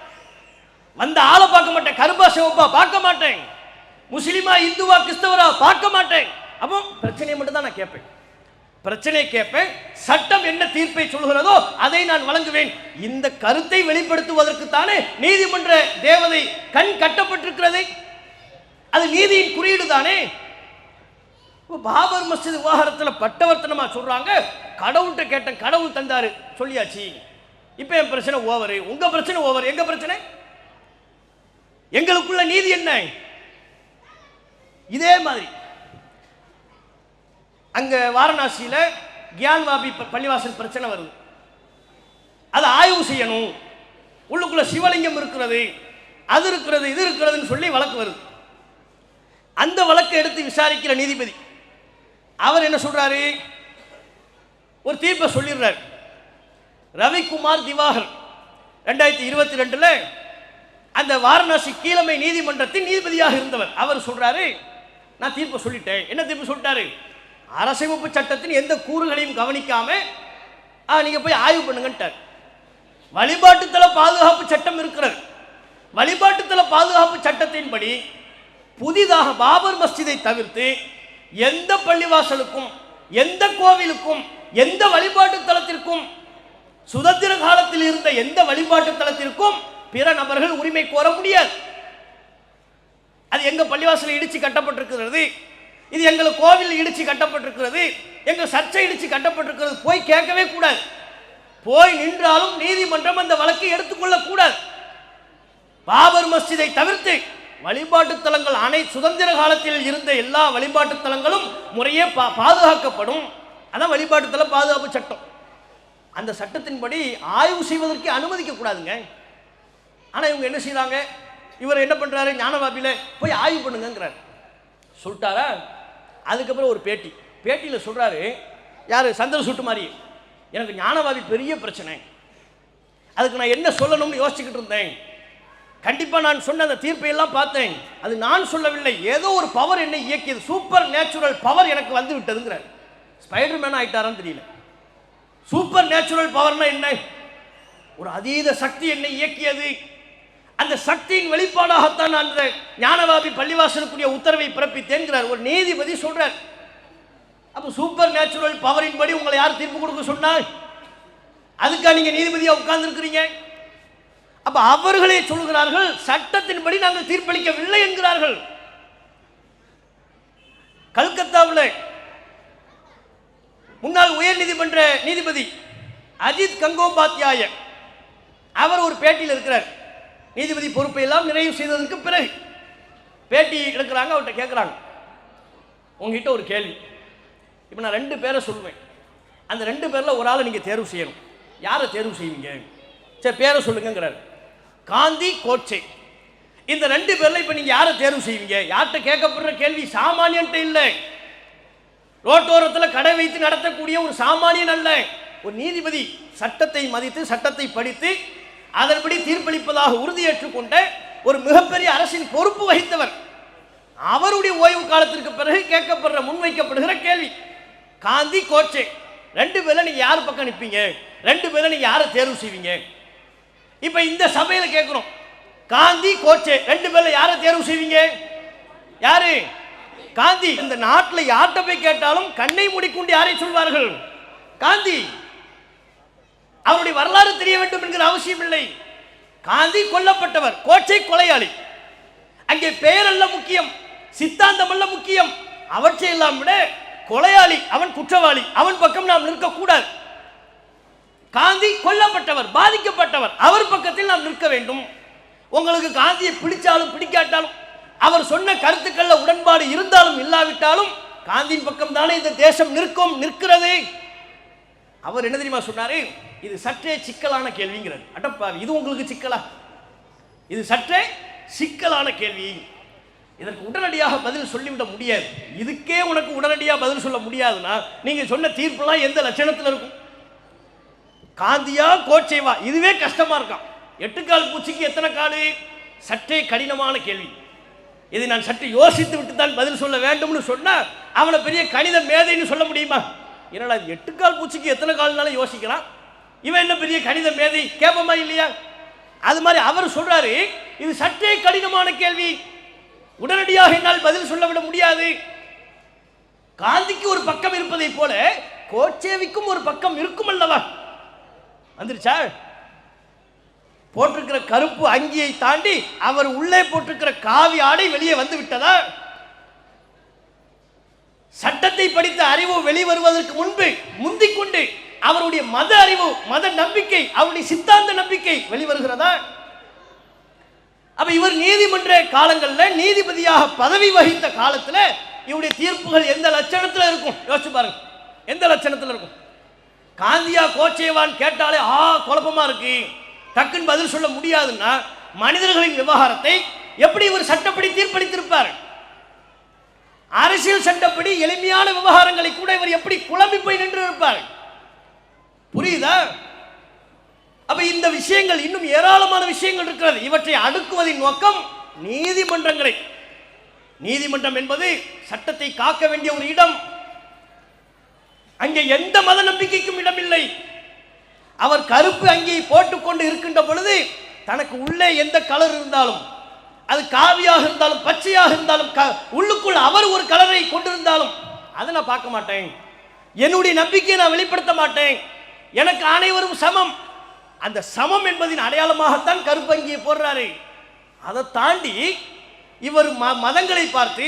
வந்த ஆளை பார்க்க மாட்டேன், கருப்பா சிவப்பா பார்க்க மாட்டேன், முஸ்லிமா இந்துவா கிறிஸ்தவரா பார்க்க மாட்டேன். அப்போ பிரச்சனையை மட்டும் தான் நான் கேட்பேன், பிரச்சனையை கேட்பேன். சட்டம் என்ன தீர்ப்பை சொல்கிறதோ அதை நான் வழங்குவேன். இந்த கருத்தை வெளிப்படுத்துவதற்கு தானே நீதிமன்ற தேவதை கண் கட்டப்பட்டிருக்கிறது. அது நீதியின் குறியீடு தானே. பாபர் மஸ்ஜித் விவகாரத்தில் பட்டவர்த்தனமா சொல்றாங்க, கடவுள்கிட்ட கேட்டேன், கடவுள் தந்தாரு சொல்லியாச்சு, இப்ப என் பிரச்சனை ஓவர், உங்க பிரச்சனை ஓவர், எங்க பிரச்சனை, எங்களுக்குள்ள நீதி என்ன? இதே மாதிரி அங்க வாரணாசியில கியான்வாபி பள்ளிவாசல் பிரச்சனை வருது. அதை ஆய்வு செய்யணும், உள்ளுக்குள்ள சிவலிங்கம் இருக்கிறது, அது இருக்கிறது, இது இருக்கிறதுன்னு சொல்லி வழக்கு வருது. அந்த வழக்கை எடுத்து விசாரிக்கிற நீதிபதி அவர் என்ன சொல்றாரு? ஒரு தீர்ப்பை சொல்லிடுறார். ரவிக்குமார் திவாகர் 2022 அந்த வாரணாசி கீழமை நீதிமன்றத்தின் நீதிபதியாக இருந்தவர். அவர் சொல்றாரு, நான் தீர்ப்பை சொல்லிட்டேன். என்ன தீர்ப்பு சொல்லிட்டாரு? அரசமைப்பு சட்டத்தின் எந்த கூறுகளையும் கவனிக்காம நீங்க போய் ஆய்வு பண்ணுங்கன்ட்டார். வழிபாட்டுத்தல பாதுகாப்பு சட்டம் இருக்கிறது. வழிபாட்டுத்தல பாதுகாப்பு சட்டத்தின்படி புதிதாக பாபர் மஸ்ஜிதை தவிர்த்து எந்த பள்ளிவாசலுக்கும், எந்த கோவிலுக்கும், எந்த வழிபாட்டு தலத்திற்கும், சுதந்திர காலத்தில் இருந்த எந்த வழிபாட்டு தலத்திற்கும் பிற நபர்கள் உரிமை கோர முடியாது. அது எங்க பள்ளிவாசலை இடிச்சு கட்டப்பட்டிருக்கிறது, இது எங்கள் கோவில் இடிச்சு கட்டப்பட்டிருக்கிறது, எங்க சர்ச்சை இடிச்சு கட்டப்பட்டிருக்கிறது, போய் கேட்கவே கூடாது. போய் நின்றாலும் நீதிமன்றம் அந்த வழக்கை எடுத்துக்கொள்ள கூடாது. பாபர் மஸ்ஜிதை தவிர்த்து வழிபாட்டு தலங்கள் சுதந்திர காலத்தில் இருந்த எல்லா வழிபாட்டு தலங்களும் முறையே பாதுகாக்கப்படும். அதான் வழிபாட்டு தல பாதுகாப்பு சட்டம். அந்த சட்டத்தின்படி ஆய்வு செய்வதற்கு அனுமதிக்க கூடாதுங்க. ஆனா இவங்க என்ன செய்யறாங்க? இவர் என்ன பண்றாரு? ஞானவாபியில போய் ஆய்வு பண்ணுங்கிறார். சொல்லிட்டாரா? அதுக்கப்புறம் ஒரு பேட்டியில சொல்றாரு, யாரு? சந்திரசூட் மாதிரி, எனக்கு ஞானவாபி பெரிய பிரச்சனை, அதுக்கு நான் என்ன சொல்லணும்னு யோசிச்சுக்கிட்டு இருந்தேன். கண்டிப்பா நான் சொன்ன அந்த தீர்ப்பை எல்லாம் பார்த்தேன், அது நான் சொல்லவில்லை, ஏதோ ஒரு பவர் என்னை இயக்கியது, சூப்பர் நேச்சுரல் பவர் எனக்கு வந்து விட்டதுங்கிறார். ஸ்பைடர் மேன் ஆயிட்டாரான்னு தெரியல. சூப்பர் நேச்சுரல் பவர்னா என்ன? ஒரு அதீத சக்தி என்னை இயக்கியது. அந்த சக்தியின் வெளிப்பாடாகத்தான் நான் அந்த ஞானவாபி பள்ளிவாசலுக்குரிய உத்தரவை பிறப்பித்தேன்கிறார் ஒரு நீதிபதி சொல்றார். அப்ப சூப்பர் நேச்சுரல் பவரின் படி உங்களை யார் தீர்ப்பு கொடுக்க சொன்னால்? அதுக்கா நீங்க நீதிபதியா உட்கார்ந்து இருக்கிறீங்க? அப்ப அவர்களே சொல்கிறார்கள் சட்டத்தின்படி நாங்கள் தீர்ப்பளிக்கவில்லை என்கிறார்கள். கல்கத்தாவில் முன்னாள் உயர் நீதிமன்ற நீதிபதி அஜித் கங்கோபாத்யாய அவர் ஒரு பேட்டியில் இருக்கிறார். நீதிபதி பொறுப்பை எல்லாம் நிறைவு செய்ததற்கு பிறகு பேட்டி எடுக்கிறாங்க. அவர்கிட்ட கேட்குறாங்க, உங்ககிட்ட ஒரு கேள்வி. இப்போ நான் 2 பேரை சொல்லுவேன். அந்த 2 பேரில் ஒரு ஆளை நீங்கள் தேர்வு செய்யணும். யாரை தேர்வு செய்வீங்க? சரி, பேரை சொல்லுங்கிறார். காந்தி, கோட்சே. இந்த 2 பேரில் இப்போ நீங்கள் யாரை தேர்வு செய்வீங்க? யார்கிட்ட கேட்கப்படுற கேள்வி சாமானியன்ட்ட இல்லை. ரோட்டோரத்தில் கடை வைத்து நடத்தக்கூடிய ஒரு சாமானியன் அல்ல. ஒரு நீதிபதி சட்டத்தை மதித்து சட்டத்தை படித்து அதன்படி தீர்ப்பளிப்பதாக உறுதியேற்றுக் கொண்ட ஒரு மிகப்பெரிய அரசின் பொறுப்பு வகித்தவர். அவருடைய ஓய்வு காலத்திற்கு பிறகு கேட்கப்படுற முன்வைக்கப்படுகிற கேள்வி காந்தி, கோட்சே 2 பேர்ல நீங்க யார் பக்கம் நிற்பீங்க? 2 பேர்ல நீங்க யாரை தேர்வு செய்வீங்க? இப்ப இந்த சபையில கேட்கிறோம், காந்தி, கோட்சே 2 பேர்ல யாரை தேர்வு செய்வீங்க? யாரு? காந்தி. இந்த நாட்டில் யார்கிட்ட போய் கேட்டாலும் கண்ணை மூடிக்கொண்டு யாரை சொல்வார்கள்? காந்தி. அவருடைய வரலாறு தெரிய வேண்டும் என்கிற அவசியம் இல்லை. காந்தி கொல்லப்பட்டவர், கோட்சே கொலையாளி. அங்கே பெயர் அல்ல முக்கியம், சித்தாந்தம் அல்ல முக்கியம். அவற்றையெல்லாம் விட கொலையாளி, அவன் குற்றவாளி, அவன் பக்கம் நாம் நிற்கக்கூடாது. காந்தி கொல்லப்பட்டவர், பாதிக்கப்பட்டவர், அவர் பக்கத்தில் நாம் நிற்க வேண்டும். உங்களுக்கு காந்தியை பிடிச்சாலும் பிடிக்காட்டாலும், அவர் சொன்ன கருத்துக்கள்ல உடன்பாடு இருந்தாலும் இல்லாவிட்டாலும் காந்தியின் பக்கம் தானே இந்த தேசம் நிற்கிறது. அவர் என்ன தெரியுமா சொன்னாரு? இது சற்றே சிக்கலான கேள்விங்கிறது. அடப்பாவி, இது உங்களுக்கு சிக்கலா? இது சற்றே சிக்கலான கேள்வி. இதற்கு உடனடியாக பதில் சொல்லிவிட முடியாது. இதுக்கே உனக்கு உடனடியாக பதில் சொல்ல முடியாதுன்னா நீங்க சொன்ன தீர்ப்புலாம் எந்த லட்சணத்தில் இருக்கும்? காந்தியா கோட்சேவா? இதுவே கஷ்டமா இருக்கான். 8 கால் பூச்சிக்கு எத்தனை காலு? சற்றே கடினமான கேள்வி. இதை நான் சற்று யோசித்து விட்டு தான் பதில் சொல்ல வேண்டும்னு சொன்னா அவனை பெரிய கணித மேதைன்னு சொல்ல முடியுமா? என்னடா 8 கால் பூச்சிக்கு எத்தனை கால்னாலும் யோசிக்கிறான், இவன் என்ன பெரிய கணித மேதை கேட்போமா இல்லையா? அது மாதிரி அவர் சொல்றாரு, இது சற்றே கடினமான கேள்வி, உடனடியாக என்னால் பதில் சொல்ல விட முடியாது. காந்திக்கு ஒரு பக்கம் இருப்பதை போல கோட்சேவிக்கும் ஒரு பக்கம் இருக்கும் அல்லவா? வந்துருச்சா? போட்டிருக்கிற கருப்பு அங்கியை தாண்டி அவர் உள்ளே போட்டிருக்கிற காவி ஆடை வெளியே வந்து விட்டதா? சட்டத்தை படித்த அறிவு வெளிவருவதற்கு முன்பு முந்திக்கொண்டு அவருடைய மத அறிவு, மத நம்பிக்கை, அவருடைய சித்தாந்த நம்பிக்கை வெளிவருகிறதா? அப்ப இவர் நீதிமன்ற காலங்களில் நீதிபதியாக பதவி வகித்த காலத்தில் இவருடைய தீர்ப்புகள் எந்த லட்சணத்தில் இருக்கும்? யோசிச்சு பாருங்க, எந்த லட்சணத்தில் இருக்கும்? காந்தியா கோட்சேவான் கேட்டாலே குழப்பமா இருக்கு, டக்குன்னு பதில் சொல்ல முடியாதுன்னா மனிதர்களின் விவகாரத்தை எப்படி இவர் சட்டப்படி தீர்ப்பளித்திருப்பார்? அரசியல் சட்டப்படி எளிமையான விவகாரங்களை கூட இவர் எப்படி குழம்பி போய் நின்று இருப்பார்? புரியுதா? அப்ப இந்த விஷயங்கள் இன்னும் ஏராளமான விஷயங்கள் இருக்கிறது. இவற்றை அடுக்குவதின் நோக்கம் நீதிமன்றங்களை. நீதிமன்றம் என்பது சட்டத்தை காக்க வேண்டிய ஒரு இடம். அங்கே எந்த மத நம்பிக்கைக்கும் இடமில்லை. அவர் கருப்பு அங்கியை போட்டுக்கொண்டு இருக்கின்ற பொழுது தனக்கு உள்ளே எந்த கலர் இருந்தாலும், அது காவியாக இருந்தாலும் பச்சையாக இருந்தாலும், உள்ளுக்குள் அவர் ஒரு கலரை கொண்டிருந்தாலும் அதை நான் பார்க்க மாட்டேன். என்னுடைய நம்பிக்கையை நான் வெளிப்படுத்த மாட்டேன். எனக்கு அனைவரும் சமம். அந்த சமம் என்பதின் அடையாளமாகத்தான் கருப்பு அங்கியை போடுறாரு. அதை தாண்டி இவர் மதங்களை பார்த்து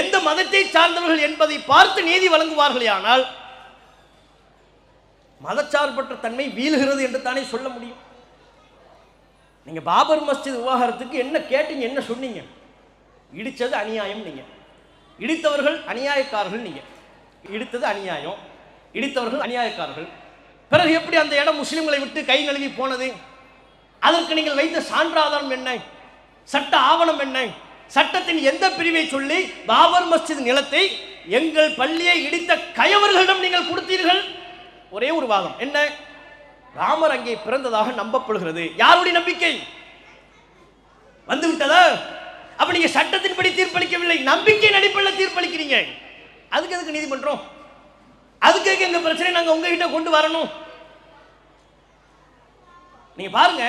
எந்த மதத்தை சார்ந்தவர்கள் என்பதை பார்த்து நீதி வழங்குவார்களே, ஆனால் மதச்சார்பற்ற தன்மை வீழ்கிறது என்று தானே சொல்ல முடியும். நீங்க பாபர் மஸ்ஜித் விவகாரத்துக்கு என்ன கேட்டீங்க, என்ன சொன்னீங்க? இடிச்சது அநியாயம் நீங்க, இடித்தவர்கள் அநியாயக்காரர்கள் நீங்க. இடித்தது அநியாயம், இடித்தவர்கள் அநியாயக்காரர்கள். பிறகு எப்படி அந்த இடம் முஸ்லிம்களை விட்டு கை நழுவி போனது? அதற்கு நீங்கள் வைத்த சான்றாதாரம் என்ன? சட்ட ஆவணம் என்ன? சட்டத்தின் எந்த பிரிவை சொல்லி பாபர் மஸ்ஜித் நிலத்தை எங்கள் பள்ளியை இடித்த கயவர்களிடம் நீங்கள் கொடுத்தீர்கள்? ஒரே ஒரு வாதம் என்ன? ராமர் அங்கே பிறந்ததாக நம்பப்படுகிறது. யாருடைய நம்பிக்கை வந்துவிட்டதா? அப்ப நீங்க சட்டத்தின்படி தீர்ப்பளிக்கவில்லை, நம்பிக்கையின் அடிப்படையில் தீர்ப்பளிக்கிறீங்க. அதுக்கு எதுக்கு நீதிமன்றம்? அதுக்கு எங்க பிரச்சனை நாங்க உங்ககிட்ட கொண்டு வரணும்? நீங்க பாருங்க,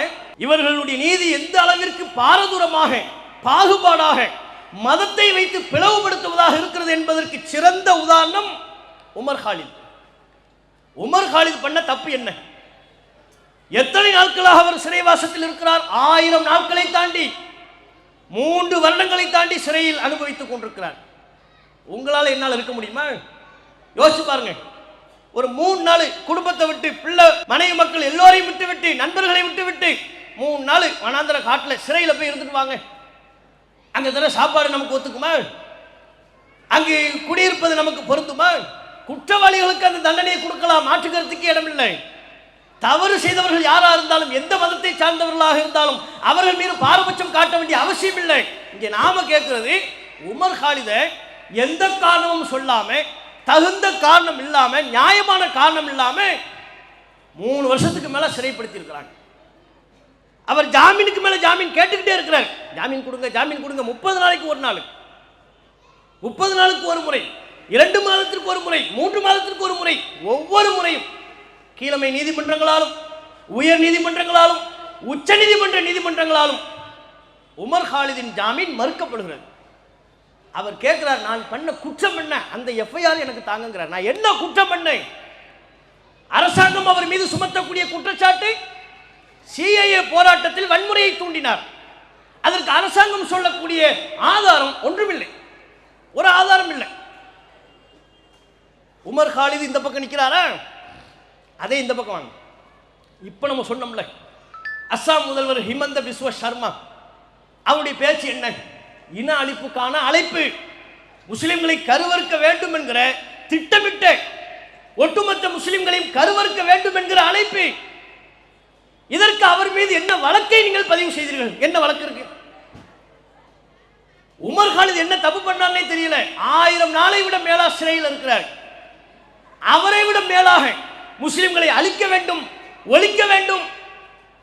இவர்களுடைய நீதி எந்த அளவிற்கு பாரதூரமாக, பாகுபாடாக, மதத்தை வைத்து பிளவுபடுத்துவதாக இருக்கிறது என்பதற்கு சிறந்த உதாரணம் உமர் காலித். உமர் காலித் பண்ண தப்பு என்ன? எத்தனை நாட்களாக அவர் சிறைவாசத்தில் இருக்கிறார்? 1000 நாட்களை தாண்டி, 3 வருடங்களை தாண்டி சிறையில் அனுபவித்துக் கொண்டிருக்கிறார். உங்களால் என்னால் இருக்க முடியுமா? யோசிச்சு பாருங்க. ஒரு 3 நாள் குடும்பத்தை விட்டு, பிள்ளை மனைவி மக்கள் எல்லோரையும் விட்டு விட்டு, நண்பர்களை விட்டு விட்டு 3 நாள் வனாந்தர காட்டில் சிறையில் போய் இருந்துட்டு வாங்க. அங்க தர சாப்பாடு நமக்கு ஒத்துக்குமா? அங்கு குடியிருப்பது நமக்கு பொருந்துமா? குற்றவாளிகளுக்கு அந்த தண்டனையை கொடுக்கலாம், மாற்றுக்கருத்துக்கு இடமில்லை. தவறு செய்தவர்கள் யாரா இருந்தாலும், எந்த மதத்தை சார்ந்தவர்களாக இருந்தாலும் அவர்கள் மீது பாரபட்சம் காட்ட வேண்டிய அவசியம் இல்லை. இங்கே நாம கேட்கிறது, உமர் காலித எந்த காரணமும் சொல்லாம, தகுந்த காரணம் இல்லாம, நியாயமான காரணம் இல்லாம 3 வருஷத்துக்கு மேல சிறைப்படுத்தி இருக்கிறாங்க. அவர் ஜாமீனுக்கு மேல ஜாமீன் கேட்டுக்கிட்டே இருக்கிறார். ஜாமீன் கொடுங்க, ஜாமீன் கொடுங்க. 30 நாளைக்கு ஒரு நாள், 30 நாளுக்கு ஒரு முறை, 2 மாதத்திற்கு ஒரு முறை, 3 மாதத்திற்கு ஒரு முறை, ஒவ்வொரு முறையும் கீழமை நீதிமன்றங்களாலும், உயர் நீதிமன்றங்களாலும், உச்ச நீதிமன்ற நீதிமன்றங்களாலும் உமர் காலிதின் ஜாமீன் மறுக்கப்படுகிறது. அவர் கேட்கிறார், நான் பண்ண குற்றம் என்ன? அந்த எஃப்ஐஆர் எனக்கு தாங்குங்கிறார். நான் என்ன குற்றம் பண்ணேன்? அரசாங்கம் அவர் மீது சுமத்தக்கூடிய குற்றச்சாட்டு சிஐஏ போராட்டத்தில் வன்முறையை தூண்டினார். அதற்கு அரசாங்கம் சொல்லக்கூடிய ஆதாரம் ஒன்றுமில்லை, ஒரு ஆதாரம் இல்லை. உமர் காலித் இந்த பக்கம் நிற்கிறாரா? அதே இந்த பக்கம் வாங்க. இப்ப நம்ம சொன்னோம்ல, அஸ்ஸாம் முதல்வர் ஹிமந்த பிஸ்வ சர்மா அவருடைய பேச்சு என்ன? இன அழிப்புக்கான அழைப்பு, முஸ்லிம்களை கருவறுக்க வேண்டும் என்கிற திட்டமிட்ட, ஒட்டுமொத்த முஸ்லிம்களையும் கருவறுக்க வேண்டும் என்கிற அழைப்பு. இதற்கு அவர் மீது என்ன வழக்கை நீங்கள் பதிவு செய்தீர்கள்? என்ன வழக்கு இருக்கு? உமர் காலித் என்ன தப்பு பண்ணார்னே தெரியல. 1000 நாளை விட மேலா சிறையில் இருக்கிறார். அவரை விட மேலாக முஸ்லிம்களை அழிக்க வேண்டும், ஒழிக்க வேண்டும்,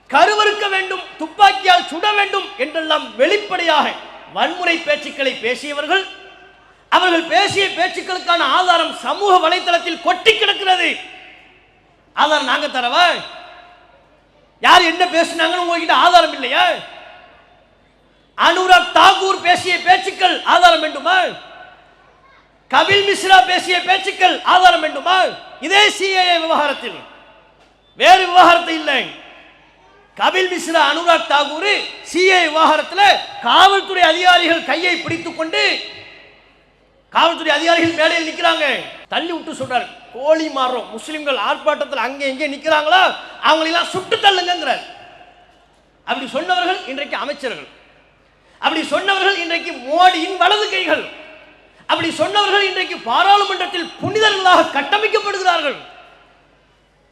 கருவறுக்க வேண்டும், துப்பாக்கியால் சுட வேண்டும் என்றெல்லாம் வெளிப்படையாக வன்முறை பேச்சுக்களை பேசியவர்கள். அவர்கள் பேசிய பேச்சுக்களுக்கான ஆதாரம் சமூக வலைதளத்தில் கொட்டி கிடக்கிறது. ஆதாரம் நாங்க தரவா? யார் என்ன பேசினாங்கன்னு உங்ககிட்ட ஆதாரம் இல்லையா? அனுராக் தாக்கூர் பேசிய பேச்சுக்கள் ஆதாரம் வேண்டுமா? கபில் மிஸ்ரா பேசிய பேச்சுக்கள் ஆதாரம் வேண்டுமா? இதே சிஏஏ விவகாரத்தில், வேறு விவகாரத்தை இல்லை. கபில் மிஸ்ரா, அனுராக் தாக்கூர் சிஏஏ விவகாரத்தில் காவல்துறை அதிகாரிகள் கையை பிடித்துக் கொண்டு, காவல்துறை அதிகாரிகள் மேடையில் நிற்கிறாங்க, தள்ளி விட்டு சொல்றாரு, கோழி மாறும் முஸ்லிம்கள் ஆர்ப்பாட்டத்தில் அங்கே இங்கே நிற்கிறாங்களா அவங்களெல்லாம் சுட்டு தள்ளுங்கிறார். அப்படி சொன்னவர்கள் இன்றைக்கு அமைச்சர்கள், அப்படி சொன்னவர்கள் இன்றைக்கு மோடியின் வலது கைகள், அப்படி சொன்னவர்கள் இன்றைக்கு பாராளுமன்றத்தில் புனிதர்களாக கட்டமைக்கப்படுகிறார்கள்.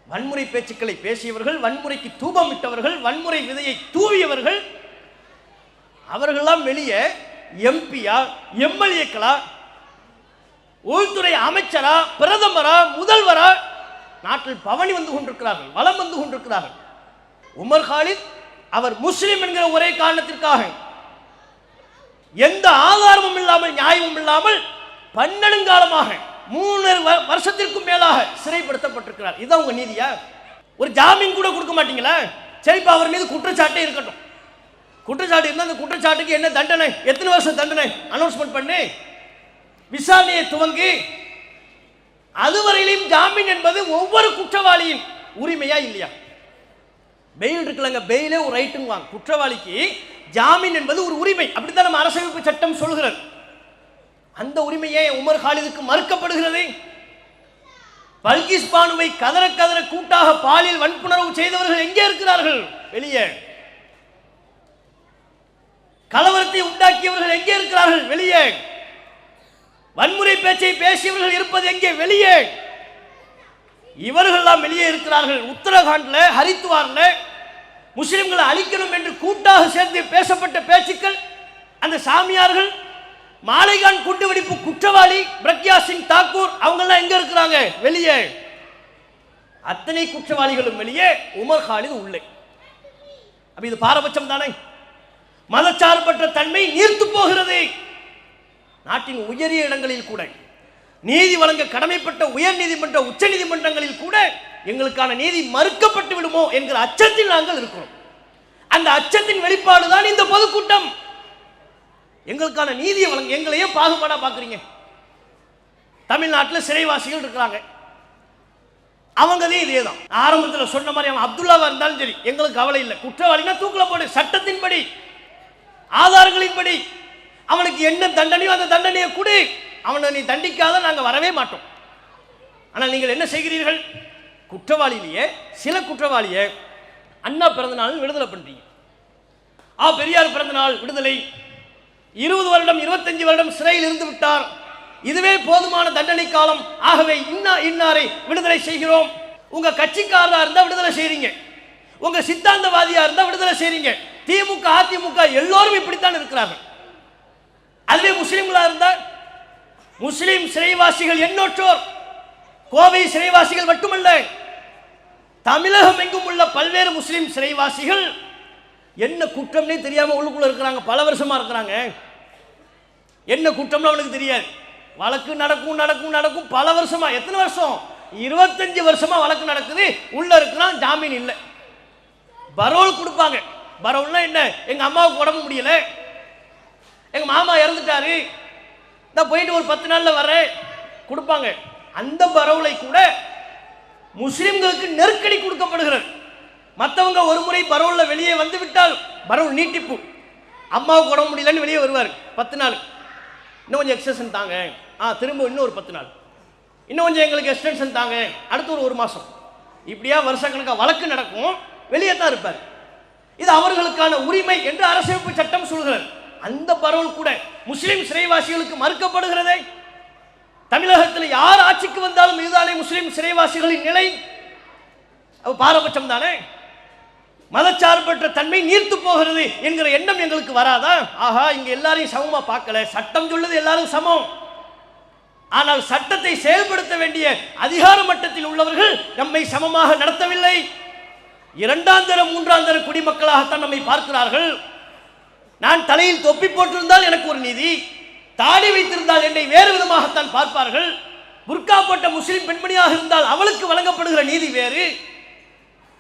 வன்முறை பேச்சுக்களை பேசியவர்கள், வன்முறைக்கு தூபம் விட்டவர்கள், வன்முறை விதையை தூவியவர்கள், அவர்களெல்லாம் வெளியே எம்பியா, எம்எல்ஏக்களா, உள்துறை அமைச்சரா, பிரதமரா, முதல்வரா நாட்டில் பவனி வந்து கொண்டிருக்கிறார்கள், வலம் வந்து கொண்டிருக்கிறார்கள். உமர் காலித் அவர் முஸ்லிம் என்கிற ஒரே காரணத்திற்காக எந்த ஆதாரமும் இல்லாமல், நியாயமும் இல்லாமல் பன்னெடுங்காலமாக 3 வருஷத்திற்கும் மேலாக சிறைப்படுத்தப்பட்டிருக்கிறார். இதுதான் உங்க நீதியா? ஒரு ஜாமீன் கூட கொடுக்க மாட்டீங்களா? சரிப்பா, அவர் மீது குற்றச்சாட்டே இருக்கட்டும். குற்றச்சாட்டு இருந்தால் அந்த குற்றச்சாட்டுக்கு என்ன தண்டனை, எத்தனை வருஷம் தண்டனை அனௌன்ஸ்மெண்ட் பண்ணி விசாரணையை துவங்கி, அதுவரையிலும் ஜாமீன் என்பது ஒவ்வொரு குற்றவாளியின் உரிமையா இல்லையா? பெயில் இருக்குல்லங்க, பெயிலே ஒரு ரைட்டுங்க. குற்றவாளிக்கு ஜாமீன் என்பது ஒரு உரிமை, அப்படித்தான் நம்ம அரசமைப்பு சட்டம் சொல்கிறது. அந்த உரிமையை உமர் காலிதுக்கு மறுக்கப்படுகிறது. பல்கிஸ் பானுவை கதற கதற கூட்டாக பாலியல் வன்புணர்வு செய்தவர்கள் எங்கே இருக்கிறார்கள்? வெளியே. கலவரத்தை உண்டாக்கியவர்கள் எங்கே இருக்கிறார்கள்? வெளியே. வன்முறை பேச்சை பேசியவர்கள் இருப்பது எங்கே? வெளியே. இவர்கள் எல்லாம் வெளியே இருக்கிறார்கள். உத்தரகாண்ட்ல, ஹரித்வார்ல முஸ்லிம்களை அழிக்கணும் என்று கூட்டாக சேர்ந்து பேசப்பட்ட பேச்சுக்கள், அந்த சாமியார்கள், மாலைகான் குண்டுவெடிப்பு குற்றவாளி பிரக்யா சிங் தாக்கூர், அவங்க எல்லாம் எங்க இருக்கிறாங்க? வெளியே. அத்தனை குற்றவாளிகளும் வெளியே, உமர் காலித் உள்ளே. அப்ப இது பாரபட்சம் தானே? மதச்சார்பற்ற தன்மை நீர்த்து போகிறது. நாட்டின் உயரிய இடங்களில் கூட, நீதி வழங்க கடமைப்பட்ட உயர் நீதிமன்ற உச்ச நீதிமன்றங்களில் கூட எங்களுக்கான நீதி மறுக்கப்பட்டு விடுமோ என்கிற அச்சத்தில் நாங்கள் இருக்கிறோம். அந்த அச்சத்தின் வெளிப்பாடு தான் இந்த பொதுக்கூட்டம். எங்களுக்கான நீதியை வழங்க, எங்களையே பாகுபாடா பார்க்குறீங்க. தமிழ்நாட்டில் சிறைவாசிகள் இருக்கிறாங்க, அவங்கதே இதே தான். ஆரம்பத்தில் சொன்ன மாதிரி அவன் அப்துல்லாவா இருந்தாலும் சரி, எங்களுக்கு கவலை இல்லை. குற்றவாளினா தூக்கில் போடு, சட்டத்தின்படி ஆதாரங்களின்படி அவனுக்கு என்ன தண்டனையோ அந்த தண்டனையை கொடு, அவனை நீ தண்டிக்காத நாங்கள் வரவே மாட்டோம். ஆனால் நீங்கள் என்ன செய்கிறீர்கள்? குற்றவாளியிலேயே சில குற்றவாளியை அண்ணா பிறந்த நாள் விடுதலை பண்றீங்க. பெரியார் பிறந்த நாள் விடுதலை, 20 வருடம் 25 வருடம் சிறையில் இருந்து விட்டார், இதுவே போதுமான தண்டனை காலம், ஆகவே இன்னாரை விடுதலை செய்கிறோம். உங்க கட்சிக்காரரா இருந்தா விடுதலை செய்றீங்க, உங்க சித்தாந்தவாதியா இருந்தா விடுதலை செய்றீங்க. திமுக அதிமுக எல்லோரும் இப்படித்தான் இருக்கிறார்கள். அதுவே முஸ்லிம்களா இருந்தா, முஸ்லிம் சிறைவாசிகள் எண்ணற்றோர், கோவை சிறைவாசிகள் மட்டுமல்ல, தமிழகம் எங்கும் உள்ள பல்வேறு முஸ்லிம் சிறைவாசிகள் என்ன குற்றம்னே தெரியாம உள்ளுக்குள்ள இருக்கிறாங்க, பல வருஷமா இருக்கிறாங்க. என்ன குற்றம்னு அவனுக்கு தெரியாது. வழக்கு நடக்கும் நடக்கும் நடக்கும் பல வருஷமா. எத்தனை வருஷம்? 25 வருஷமா வழக்கு நடக்குது. உள்ள இருக்கிறான், ஜாமீன் இல்லை. பரோல் கொடுப்பாங்க. பரோல்னா என்ன? எங்க அம்மாவுக்கு உடம்பு முடியல, எங்க மாமா இறந்துட்டாரு, நான் போயிட்டு ஒரு 10 நாள்ல வரேன் கொடுப்பாங்க. அந்த பரோலை கூட முஸ்லிம்களுக்கு நெருக்கடி கொடுக்கப்படுகிறது. மற்றவங்க ஒரு முறை பரோல்ல வெளியே வந்து விட்டால் பரோல் நீட்டிப்பு, அம்மாவுக்கு உடம்பு முடியலன்னு வெளியே வருவார், 10 நாள் இன்னும் கொஞ்சம் எக்ஸ்டென்ஷன் தாங்க, திரும்ப இன்னும் ஒரு 10 நாள், இன்னும் கொஞ்சம் எங்களுக்கு எக்ஸ்டென்ஷன் தாங்க, அடுத்த ஒரு 1 மாதம், இப்படியா வருஷக்கணக்காக வழக்கு நடக்கும், வெளியே தான் இருப்பார். இது அவர்களுக்கான உரிமை என்று அரசியலமைப்பு சட்டம் சொல்கிறது. அந்த பரோல் கூட முஸ்லிம் சிறைவாசிகளுக்கு மறுக்கப்படுகிறதே. தமிழகத்தில் யார் ஆட்சிக்கு வந்தாலும் இதுதானே முஸ்லிம் சிறைவாசிகளின் நிலை. பாரபட்சம் தானே. மதச்சார்பற்ற தன்மை நீர்த்து போகிறது என்கிற எண்ணம் எங்களுக்கு வராதா? இங்க எல்லாரையும் சமமா பார்க்கல, சட்டம் சொல்லுது எல்லாரும் சமம், ஆனால் சட்டத்தை செயல்படுத்த வேண்டிய அதிகார மட்டத்தில் உள்ளவர்கள் நம்மை சமமாக நடத்தவில்லை. 2ஆம் தர 3ஆம் தர குடிமக்களாகத்தான் நம்மை பார்க்கிறார்கள். நான் தலையில் தொப்பி போட்டிருந்தால் எனக்கு ஒரு நீதி, தாடி வைத்திருந்தால் என்னை வேறு விதமாகத்தான் பார்ப்பார்கள். புர்கா போட்ட முஸ்லிம் பெண்மணியாக இருந்தால் அவளுக்கு வழங்கப்படுகிற நீதி வேறு.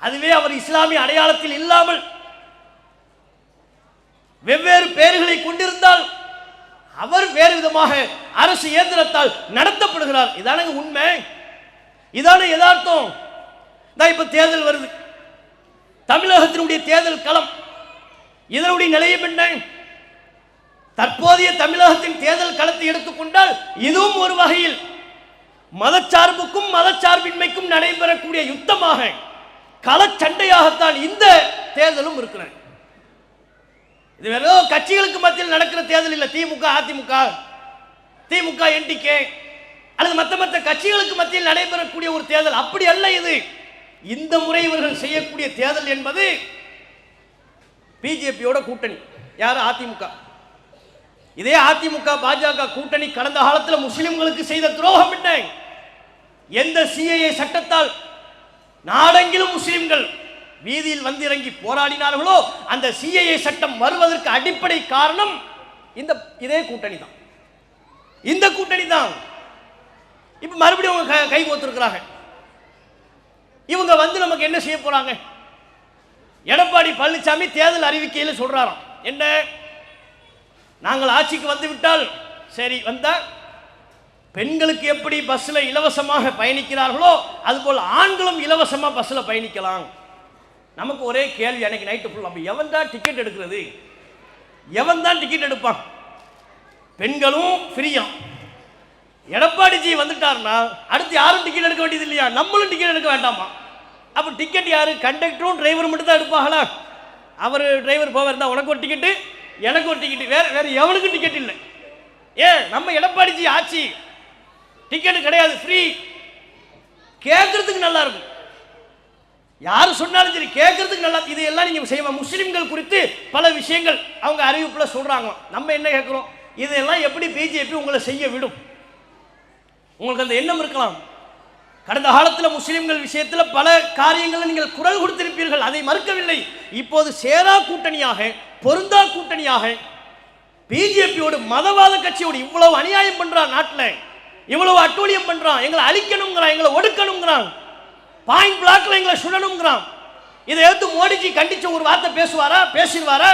அதுவே அவர் இஸ்லாமிய அடையாளத்தில் இல்லாமல் வெவ்வேறு பெயர்களை கொண்டிருந்தால் அவர் வேறு விதமாக அரசு இயந்திரத்தால் நடத்தப்படுகிறார். இதான உண்மை, இதான யதார்த்தம். இப்ப தேர்தல் வருது, தமிழகத்தினுடைய தேர்தல் களம், இதனுடைய நிலையம் என்ன? தற்போதைய தமிழகத்தின் தேர்தல் களத்தை எடுத்துக்கொண்டால் இதுவும் ஒரு வகையில் மதச்சார்புக்கும் மதச்சார்பின்மைக்கும் நடைபெறக்கூடிய யுத்தமாக, களச்சண்டையாகத்தான் இந்த தேர்தலும் இருக்கிறது. இது வெறும் கட்சிகளுக்கு மத்தியில் நடக்கிற தேர்தல் இல்லை. திமுக அதிமுக, திமுக என்டிகே அல்லது மற்ற கட்சிகளுக்கு மத்தியில் நடைபெறக்கூடிய ஒரு தேர்தல் அப்படி அல்ல இது. இந்த முறை இவர்கள் செய்யக்கூடிய தேர்தல் என்பது பிஜேபியோட கூட்டணி. யாரு? அதிமுக. இதே அதிமுக பாஜக கூட்டணி கடந்த காலத்தில் முஸ்லிம்களுக்கு செய்த துரோகம் என்ன? எந்த சிஏஏ சட்டத்தால் நாடெங்கிலும் முஸ்லிம்கள் வீதியில் வந்திறங்கி போராடினார்களோ அந்த சிஏஏ சட்டம் வருவதற்கு அடிப்படை காரணம் இதே கூட்டணி தான். இந்த கூட்டணி தான் இப்ப மறுபடியும் அவங்க கை கோத்திருக்கிறாங்க. இவங்க வந்து நமக்கு என்ன செய்ய போறாங்க? எடப்பாடி பழனிசாமி தேர்தல் அறிவிக்கையில் சொல்றாராம், என்ன, நாங்கள் ஆட்சிக்கு வந்து விட்டால் சரி, வந்தா பெண்களுக்கு எப்படி பஸ்ல இலவசமாக பயணிக்கிறார்களோ அதுபோல் ஆண்களும் இலவசமா பஸ்ல பயணிக்கலாம். நமக்கு ஒரே கேள்வி, அன்னைக்கு நைட்டு ஃபுல், நம்ம எவன் தான் டிக்கெட் எடுக்கிறது? எவன் தான் டிக்கெட் எடுப்பான்? பெண்களும் ஃப்ரீயா. எடப்பாடிஜி வந்துட்டார்னா அடுத்து யாரும் டிக்கெட் எடுக்க வேண்டியது இல்லையா? நம்மளும் டிக்கெட் எடுக்க வேண்டாமா? அப்ப டிக்கெட் யாரு? கண்டக்டரும் டிரைவரும் மட்டும் தான் எடுப்பாங்களா? அவர் டிரைவர் போவார் தான், உனக்கு ஒரு டிக்கெட்டு எனக்கு ஒரு டிக்கெட், வேற எவனுக்கும் டிக்கெட் இல்லை. நம்ம எடப்பாடிஜி ஆட்சி டிக்கெட் கிடையாது, ஃப்ரீ. கேட்கறதுக்கு நல்லா இருக்கும், யாரு சொன்னாலும் சரி கேட்கறதுக்கு நல்லா. இதெல்லாம் நீங்க செய்வோம். முஸ்லிம்கள் குறித்து பல விஷயங்கள் அவங்க அறிவிப்புல சொல்றாங்க. நம்ம என்ன கேட்கிறோம்? இதெல்லாம் எப்படி பிஜேபி உங்களை செய்ய விடும்? உங்களுக்கு அந்த எண்ணம் இருக்கலாம். கடந்த காலத்தில் முஸ்லிம்கள் விஷயத்தில் பல காரியங்களை நீங்கள் குரல் கொடுத்திருப்பீர்கள், அதை மறுக்கவில்லை. இப்போது சேரா கூட்டணியாக, பொருந்தா கூட்டணியாக பிஜேபியோடு, மதவாத கட்சியோடு இவ்வளவு அநியாயம் பண்றார் நாட்டில். இவ்வளவு அட்டூழியம் பண்றான், எங்களை அழிக்கணுங்கிறான், எங்களை ஒடுக்கணுங்கிறான், பாயிண்ட் பிளாக்ல எங்களை சுடணுங்கிறான். இதை எடுத்து மோடிஜி கண்டிச்ச ஒரு வார்த்தை பேசுவாரா? பேசிடுவாரா?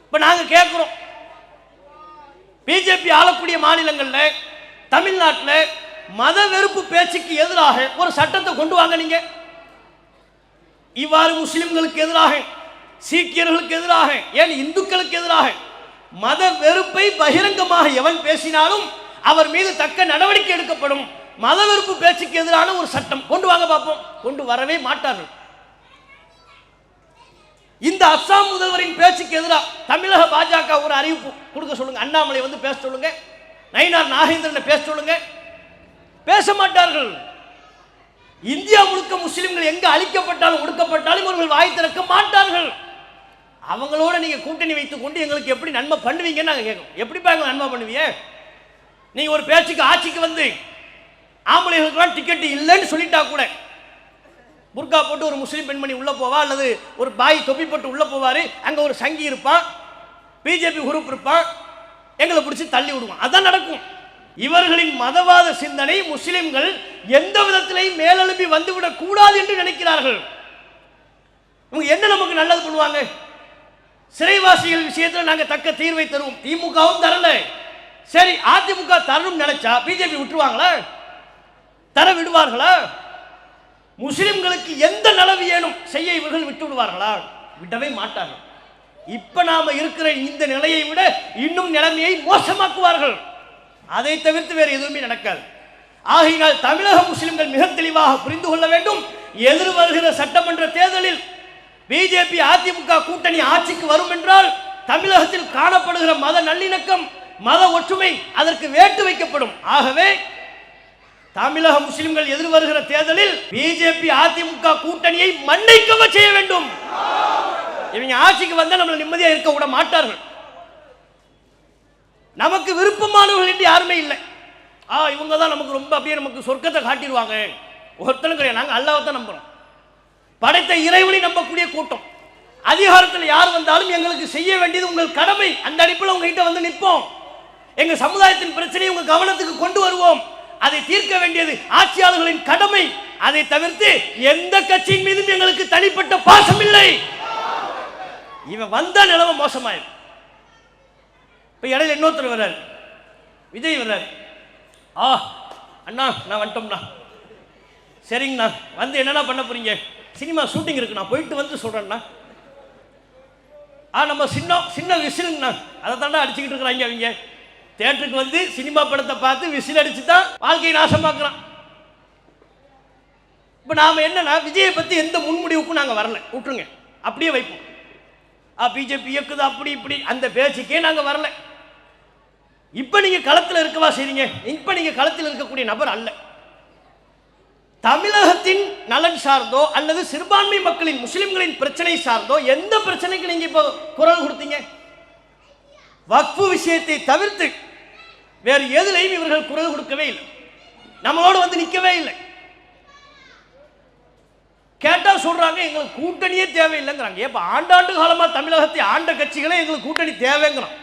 இப்ப நாங்க கேட்கிறோம், பிஜேபி ஆளக்கூடிய மாநிலங்கள்ல, தமிழ்நாட்டில் மத வெறுப்பு பேச்சுக்கு எதிராக ஒரு சட்டத்தை கொண்டு வாங்க. நீங்க இவ்வாறு முஸ்லிம்களுக்கு எதிராக, சீக்கியர்களுக்கு எதிராக, ஏன் இந்துக்களுக்கு எதிராக மத வெறுப்பை பகிரங்கமாக எவன் பேசினாலும் அவர் மீது தக்க நடவடிக்கை எடுக்கப்படும். மத வெறுப்பு பேச்சுக்கு எதிரான ஒரு சட்டம் கொண்டு வாங்க பார்ப்போம். கொண்டு வரவே மாட்டார்கள். இந்த அஸ்ஸாம் முதல்வரின் பேச்சுக்கு எதிராக தமிழக பாஜக ஒரு அறிவிப்பு கொடுக்க சொல்லுங்க. அண்ணாமலை வந்து பேச சொல்லுங்க, நயினார் நாகேந்திரனை பேச சொல்லுங்க. பேச மாட்டார்கள். இந்தியா முழுக்க முஸ்லிம்கள் எங்க அழிக்கப்பட்டாலும் ஒடுக்கப்பட்டாலும் இவர்கள் வாய் திறக்க மாட்டார்கள். அவங்களோட நீங்க கூட்டணி வைத்துக் கொண்டு எங்களுக்கு எப்படி நன்மை பண்ணுவீங்கன்னு நாங்க கேட்கணும். எப்படிப்பா எங்களுக்கு நன்மை பண்ணுவீங்க? நீங்க ஒரு பேச்சுக்கு ஆட்சிக்கு வந்து ஆம்பளைகளுக்கெல்லாம் டிக்கெட் இல்லைன்னு சொல்லிட்டா கூட, புர்கா போட்டு ஒரு முஸ்லீம் பெண்மணி உள்ள போவா, அல்லது ஒரு பாய் தொப்பி போட்டு உள்ள போவாரு, அங்க ஒரு சங்கி இருப்பான், பிஜேபி குரூப் இருப்பான், எங்களை பிடிச்சி தள்ளி விடுவான். அதான் நடக்கும். இவர்களின் மதவாத சிந்தனை முஸ்லிம்கள் எந்த விதத்திலையும் மேலெழும்பி வந்துவிடக் கூடாது என்று நினைக்கிறார்கள். இவங்க என்ன நமக்கு நல்லது பண்ணுவாங்க? சிறைவாசிகள் விஷயத்தில் நாங்க தக்க தீர்வை தருவோம். திமுகவும் தரல, சரி அதிமுக தரணும் நினைச்சா பிஜேபி விட்டுருவாங்களா? தர விடுவார்களா? முஸ்லிம்களுக்கு எந்த நலவு ஏனும் செய்ய இவர்கள் விட்டு விடுவார்களா? விடவே மாட்டார்கள். இப்ப நாம இருக்கிற இந்த நிலையை விட இன்னும் நிலைமையை மோசமாக்குவார்கள். அதை தவிர்த்து வேறு எதுவுமே நடக்காது. ஆகையினால் தமிழக முஸ்லிம்கள் மிக தெளிவாக புரிந்து கொள்ள வேண்டும். எதிர் வருகிற சட்டமன்ற தேர்தலில் பிஜேபி அதிமுக கூட்டணி ஆட்சிக்கு வரும் என்றால் தமிழகத்தில் காணப்படுகிற மத நல்லிணக்கம், மத ஒற்றுமை அதற்கு வேட்டு வைக்கப்படும். ஆகவே தமிழக முஸ்லிம்கள் எதிர் வருகிற தேர்தலில் பிஜேபி அதிமுக கூட்டணியை மன்னிக்கவ செய்ய வேண்டும். இவங்க ஆட்சிக்கு வந்தா நம்மள நிம்மதியா இருக்க விட மாட்டார்கள். நமக்கு விருப்பமானவர்கள் என்று யாருமே இல்லை. இவங்க தான் நமக்கு ரொம்ப அப்படியே நமக்கு சொர்க்கத்தை காட்டிடுவாங்க. ஒருத்தனும் கிடையாது. நாங்கள் அல்லாஹ்வை தான் நம்புறோம். படைத்த இறைவனை நம்பக்கூடிய கூட்டம். அதிகாரத்தில் யார் வந்தாலும் எங்களுக்கு செய்ய வேண்டியது உங்கள் கடமை. அந்த அடிப்பில் உங்ககிட்ட வந்து நிற்போம். எங்க சமுதாயத்தின் பிரச்சனையை உங்க கவனத்துக்கு கொண்டு வருவோம். அதை தீர்க்க வேண்டியது ஆட்சியாளர்களின் கடமை. அதை தவிர்த்து எந்த கட்சியின் மீதும் எங்களுக்கு தனிப்பட்ட பாசம் இல்லை. இவன் வந்தா நிலைமை மோசமாயிடும். இப்ப இடையில இன்னொருத்தர் வர்றாரு, விஜய் வர்றாரு. அண்ணா நான் வந்துட்டோம்ண்ணா. சரிங்கண்ணா, வந்து என்னென்ன பண்ண போறீங்க? சினிமா ஷூட்டிங் இருக்கு, நான் போயிட்டு வந்து சொல்றேன்னா. நம்ம சின்ன சின்ன விசிலுங்கண்ணா, அதை தாண்டா அடிச்சுக்கிட்டு இருக்கிறாங்க அவங்க. தியேட்டருக்கு வந்து சினிமா படத்தை பார்த்து விசில் அடிச்சு தான் வாழ்க்கையை நாசமாக்குறான். இப்போ நாம என்னன்னா, விஜயை பத்தி எந்த முன்முடிவுக்கும் நாங்கள் வரல, விட்டுருங்க, அப்படியே வைப்போம். பிஜேபி இயக்குது அப்படி இப்படி அந்த பேச்சுக்கே நாங்கள் வரல. இப்போ நீங்க களத்தில் இருக்கவா செய்றீங்க? இப்போ நீங்க களத்தில் இருக்கக்கூடிய நபர் அல்ல. தமிழகத்தின் நலன் சார்ந்தோ அல்லது சிறுபான்மை மக்களின் முஸ்லிம்களின் பிரச்சனை சார்ந்தோ எந்த பிரச்சனைக்கு நீங்க இப்போ குரல் கொடுத்தீங்க? வக்ஃபு விஷயத்தை தவிர்த்து வேறு எதிலையும் இவர்கள் குரல் கொடுக்கவே இல்லை. நம்மளோட வந்து நிற்கவே இல்லை. கேட்டா சொல்றாங்க எங்களுக்கு கூட்டணியே தேவையில்லைங்கிறாங்க. ஏப்ப ஆண்டாண்டு காலமா தமிழகத்தை ஆண்ட கட்சிகளே எங்களுக்கு கூட்டணி தேவைங்கிறோம்.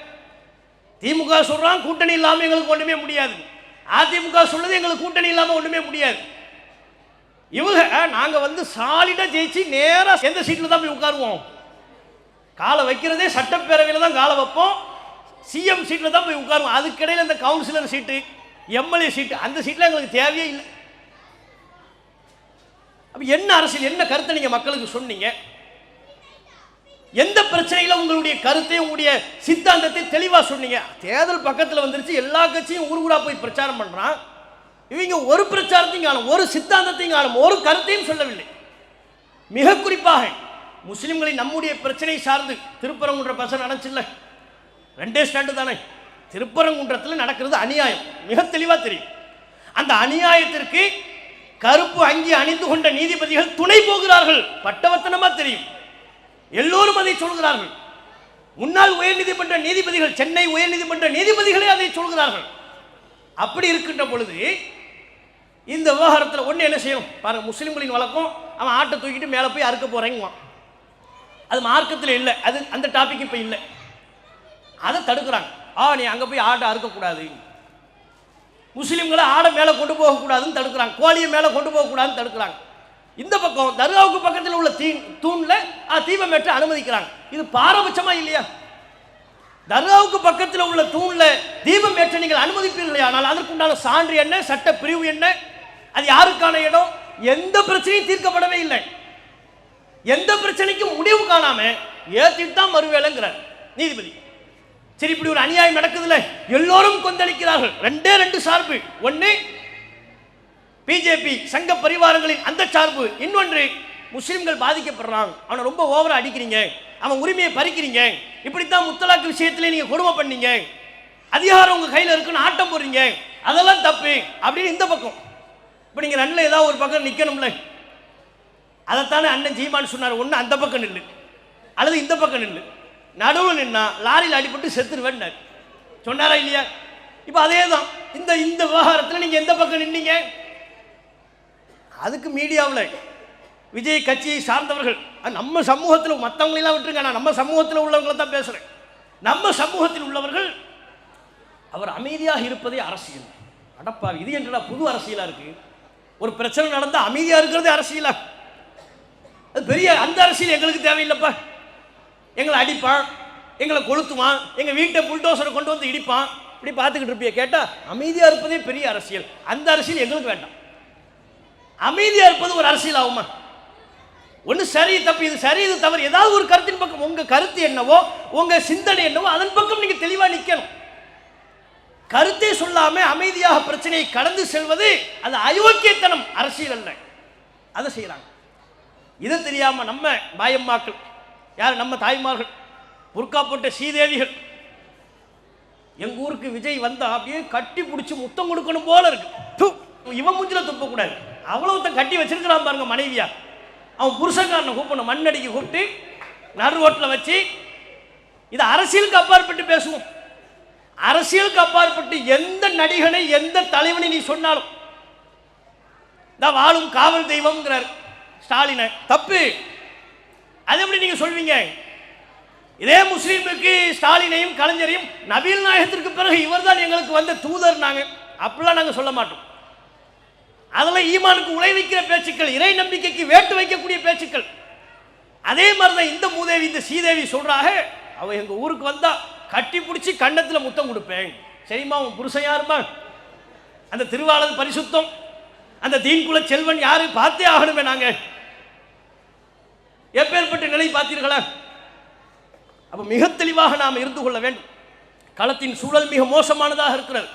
திமுக சொல்றாங்க கூட்டணி இல்லாம எங்களுக்கு ஒண்ணுமே முடியாது. அதிமுக சொல்லுது எங்களுக்கு கூட்டணி இல்லாம ஒண்ணுமே முடியாது. இவங்க நாங்க வந்து சாலிடா ஜெயிச்சு நேரா எந்த சீட்ல தான் போய் உட்காருவோம். காலை வைக்கிறதே சட்டப்பேரவையில் தான் காலை வைப்போம். சிஎம் சீட்ல தான் போய் உட்காருவோம். அதுக்கிடையில் இந்த கவுன்சிலர் சீட்டு, எம்எல்ஏ சீட்டு, அந்த சீட்ல எங்களுக்கு தேவையே இல்லை. என்ன அரசியல், என்ன கருத்தை நீங்க மக்களுக்கு சொன்னீங்க? எந்த பிரச்சனையில உங்களுடைய கருத்தை, உங்களுடைய சித்தாந்தத்தை தெளிவா சொன்னீங்க? தேர்தல் பக்கத்தில் வந்துருச்சு, எல்லா கட்சியும் ஊருகூடா போய் பிரச்சாரம் பண்றான். இவங்க ஒரு பிரச்சாரத்தையும் காணும், ஒரு சித்தாந்தத்தையும் காணும், ஒரு கருத்தையும் சொல்லவில்லை. மிக குறிப்பாக முஸ்லிம்களின் நம்முடைய பிரச்சனை சார்ந்து திருப்பரங்குன்ற பிரச்சனை நடந்துச்சுல்ல, 2 ஸ்டாண்டு தானே. திருப்பரங்குன்றத்தில் நடக்கிறது அநியாயம், மிக தெளிவா தெரியும். அந்த அநியாயத்திற்கு கருப்பு அங்கி அணிந்து கொண்ட நீதிபதிகள் துணை போகிறார்கள், பட்டவர்த்தனமா தெரியும். எல்லோரும் அதை சொல்கிறார்கள். முன்னாள் உயர்நீதிமன்ற நீதிபதிகள், சென்னை உயர்நீதிமன்ற நீதிபதிகளே அதை சொல்கிறார்கள். அப்படி இருக்கின்ற பொழுது இந்த விவகாரத்தில் ஒன்று என்ன செய்யணும் பாருங்க. முஸ்லிம்களின் வழக்கம், அவன் ஆட்டை தூக்கிட்டு மேலே போய் அறுக்க போறேங்குவான். அது மார்க்கத்தில் இல்லை, அது அந்த டாபிக் இப்போ இல்லை. அதை தடுக்கிறாங்க. நீ அங்கே போய் ஆட்டை அறுக்கக்கூடாது. முஸ்லிம்களை ஆடை மேலே கொண்டு போகக்கூடாதுன்னு தடுக்கிறாங்க, கோழியை மேலே கொண்டு போகக்கூடாதுன்னு தடுக்கிறாங்க. இந்த பக்கம் தர்காவுக்கு பக்கத்தில் உள்ள தூணில் தீபம் ஏற்ற அனுமதிக்கிறாங்க. இது பாரபட்சமா இல்லையா? தர்காவுக்கு பக்கத்தில் உள்ள தூணில் தீபம் ஏற்ற நீங்கள் அனுமதிப்பீர்களே, ஆனால் அதற்குண்டான சான்று என்ன, சட்ட பிரிவு என்ன, அது யாருக்கான இடம், எந்த பிரச்சனையும் தீர்க்கப்படவே இல்லை. எந்த பிரச்சனைக்கும் முடிவு காணாம ஏத்திட்டு தான் மறுவேளைங்கிறார் நீதிபதி. சரி, இப்படி ஒரு அநியாயம் நடக்குதுல்ல, எல்லோரும் கொந்தளிக்கிறார்கள். ரெண்டு சார்பு, ஒன்று பிஜேபி சங்க பரிவாரங்களின் அந்த சார்பு, இன்னொன்று முஸ்லிம்கள் பாதிக்கப்படுறாங்க, அவனை ரொம்ப ஓவரா அடிக்கிறீங்க, அவன் உரிமையை பறிக்கிறீங்க, இப்படித்தான் முத்தலாக்கு விஷயத்திலே நீங்க கொடுமை பண்ணீங்க, அதிகாரம் உங்க கையில் இருக்குன்னு ஆட்டம் போடுறீங்க, அதெல்லாம் தப்பு அப்படின்னு இந்த பக்கம். இப்போ நீங்க ரெண்டுல ஏதாவது ஒரு பக்கம் நிக்கணும்ல, அதைத்தானே அண்ணன் ஜீமான் சொன்னார், ஒன்று அந்த பக்கம் நில்லு அல்லது இந்த பக்கம் நில்லு, நடுவில் நின்னா லாரியில் அடிபட்டு செத்துருவேன் சொன்னாரா இல்லையா? இப்போ அதே தான் இந்த விவகாரத்தில் நீங்கள் எந்த பக்கம் நின்னீங்க? அதுக்கு மீடியாவில் விஜய் கட்சியை சார்ந்தவர்கள், நம்ம சமூகத்தில் மற்றவங்களெல்லாம் விட்டுருங்க, நான் நம்ம சமூகத்தில் உள்ளவங்களை தான் பேசுகிறேன். நம்ம சமூகத்தில் உள்ளவர்கள் அவர் அமைதியாக இருப்பதே அரசியல். அடப்பா, இது என்றா புது அரசியலாக இருக்கு. ஒரு பிரச்சனை நடந்தால் அமைதியாக இருக்கிறதே அரசியலா? அது பெரிய அந்த அரசியல் எங்களுக்கு தேவையில்லைப்பா. எங்களை அடிப்பான், எங்களை கொளுத்துவான், எங்கள் வீட்டை புல்டோசரை கொண்டு வந்து இடிப்பான், இப்படி பார்த்துக்கிட்டு இருப்பிய. கேட்டால் அமைதியாக இருப்பதே பெரிய அரசியல். அந்த அரசியல் எங்களுக்கு வேண்டாம். அமைதியாக இருப்பது ஒரு அரசியல் ஆகுமா? ஒன்று சரி தப்பு, இது சரி இது தவறு, ஏதாவது ஒரு கருத்தின் பக்கம், உங்கள் கருத்து என்னவோ உங்கள் சிந்தனை என்னவோ அதன் பக்கம் நீங்கள் தெளிவாக நிற்கணும். கருத்தை சொல்லாமல் அமைதியாக பிரச்சனையை கடந்து செல்வது அது அயோக்கியத்தனம், அரசியல் அல்ல. அதை செய்கிறாங்க. இதை தெரியாமல் நம்ம பாயம்மாக்கள், யார் நம்ம தாய்மார்கள், புர்கா போட்ட ஸ்ரீதேவிகள், எங்கள் ஊருக்கு விஜய் வந்தா அப்படியே கட்டி பிடிச்சி முத்தம் கொடுக்கணும் போல இருக்கு. இவன் மூஞ்சில துப்பக்கூடாது, அவ்வளவுத்த கட்டி வச்சிருக்கிறான் பாருங்க மனைவியா. அவன் புருஷக்காரனை கூப்பிடணும், மண்ணடிக்கு கூப்பிட்டு நடு ரோட்டில் வச்சு. இது அரசியலுக்கு அப்பாற்பட்டு பேசுவோம். அரசியலுக்கு அப்பாற்பட்டு எந்த நடிகனை எந்த தலைவனை நீ சொன்னாலும் தான் வாழும் காவல் தெய்வம்ங்கிறார் ஸ்டாலினை, தப்பு. அது எப்படி நீங்க சொல்வீங்க? இதே முஸ்லீமுக்கு ஸ்டாலினையும் கலைஞரையும் நபீல் நாயகத்திற்கு பிறகு இவர் தான் எங்களுக்கு வந்த தூதர், நாங்க அப்படிலாம் நாங்கள் சொல்ல மாட்டோம். அதெல்லாம் ஈமானுக்கு உழைவிக்கிற பேச்சுக்கள், இறை நம்பிக்கைக்கு வேட்டு வைக்கக்கூடிய பேச்சுக்கள். அதே மாதிரிதான் இந்த மூதேவி, இந்த ஸ்ரீதேவி சொல்றாங்க, அவ எங்க ஊருக்கு வந்தா கட்டி பிடிச்சி கன்னத்தில் முத்தம் கொடுப்பேன். சரிம்மா, உன் புருஷன் யாருமா? அந்த திருவாளர் பரிசுத்தம், அந்த தீன்குல செல்வன் யாரு பார்த்தே ஆகணுமே. நாங்க எப்பேற்பட்ட நிலை பார்த்தீர்களா? அப்ப மிக தெளிவாக நாம் இருந்து கொள்ள வேண்டும். களத்தின் சூழல் மிக மோசமானதாக இருக்கிறது.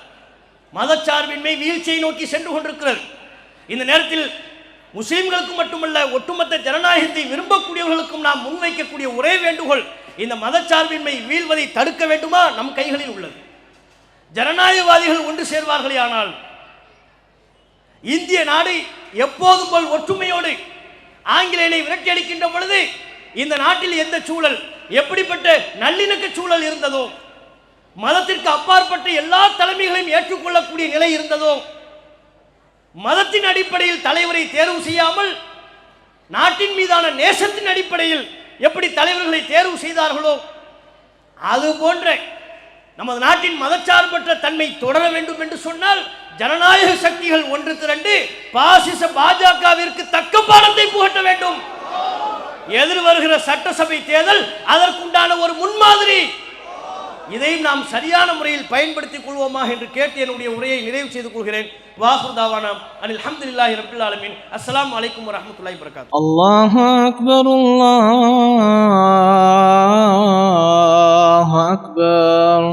மதச்சார்பின்மை வீழ்ச்சியை நோக்கி சென்று கொண்டிருக்கிறது. இந்த நேரத்தில் முஸ்லிம்களுக்கும் மட்டுமல்ல, ஒட்டுமொத்த ஜனநாயகத்தை விரும்பக்கூடியவர்களுக்கும் நாம் முன்வைக்கக்கூடிய ஒரே வேண்டுகோள், இந்த மதச்சார்பின்மை வீழ்வதை தடுக்க வேண்டுமா? நம் கைகளில் உள்ளது. ஜனநாயகவாதிகள் ஒன்று சேர்வார்களே ஆனால் இந்திய நாடு எப்போதும் போல் ஒற்றுமையோடு ஆங்கிலேயனை விரட்டி அடிக்கின்ற பொழுது இந்த நாட்டில் எந்த சூழல், எப்படிப்பட்ட நல்லிணக்க சூழல் இருந்ததோ, மதத்திற்கு அப்பாற்பட்ட எல்லா தலைமைகளையும் ஏற்றுக்கொள்ளக்கூடிய நிலை இருந்ததோ, மதத்தின் அடிப்படையில் தலைவரை தேர்வு செய்யாமல் நாட்டின் மீதான நேசத்தின் அடிப்படையில் எப்படி தலைவர்களை தேர்வு செய்தார்களோ, அது போன்ற நமது நாட்டின் மதச்சார்பற்ற தன்மை தொடர வேண்டும் என்று சொன்னால் ஜனநாயக சக்திகள் ஒன்று திரண்டு பாசிச பாஜகவிற்கு தக்க பாடத்தை புகட்ட வேண்டும். எதிர் வருகிற சட்டசபை தேர்தல் அதற்குண்டான ஒரு முன்மாதிரி. இதை நாம் சரியான முறையில் பயன்படுத்திக் கொள்வோமா என்று கேட்டு என்னுடைய உரையை நிறைவு செய்து கொள்கிறேன். வாஹிர் தாவானா அனில் ஹம்துலில்லாஹி ரப்பில் ஆலமீன். அஸ்ஸலாமு அலைக்கும் வரஹ்மத்துல்லாஹி வபரகாத்துஹு. அல்லாஹு அக்பர், அல்லாஹு அக்பர்.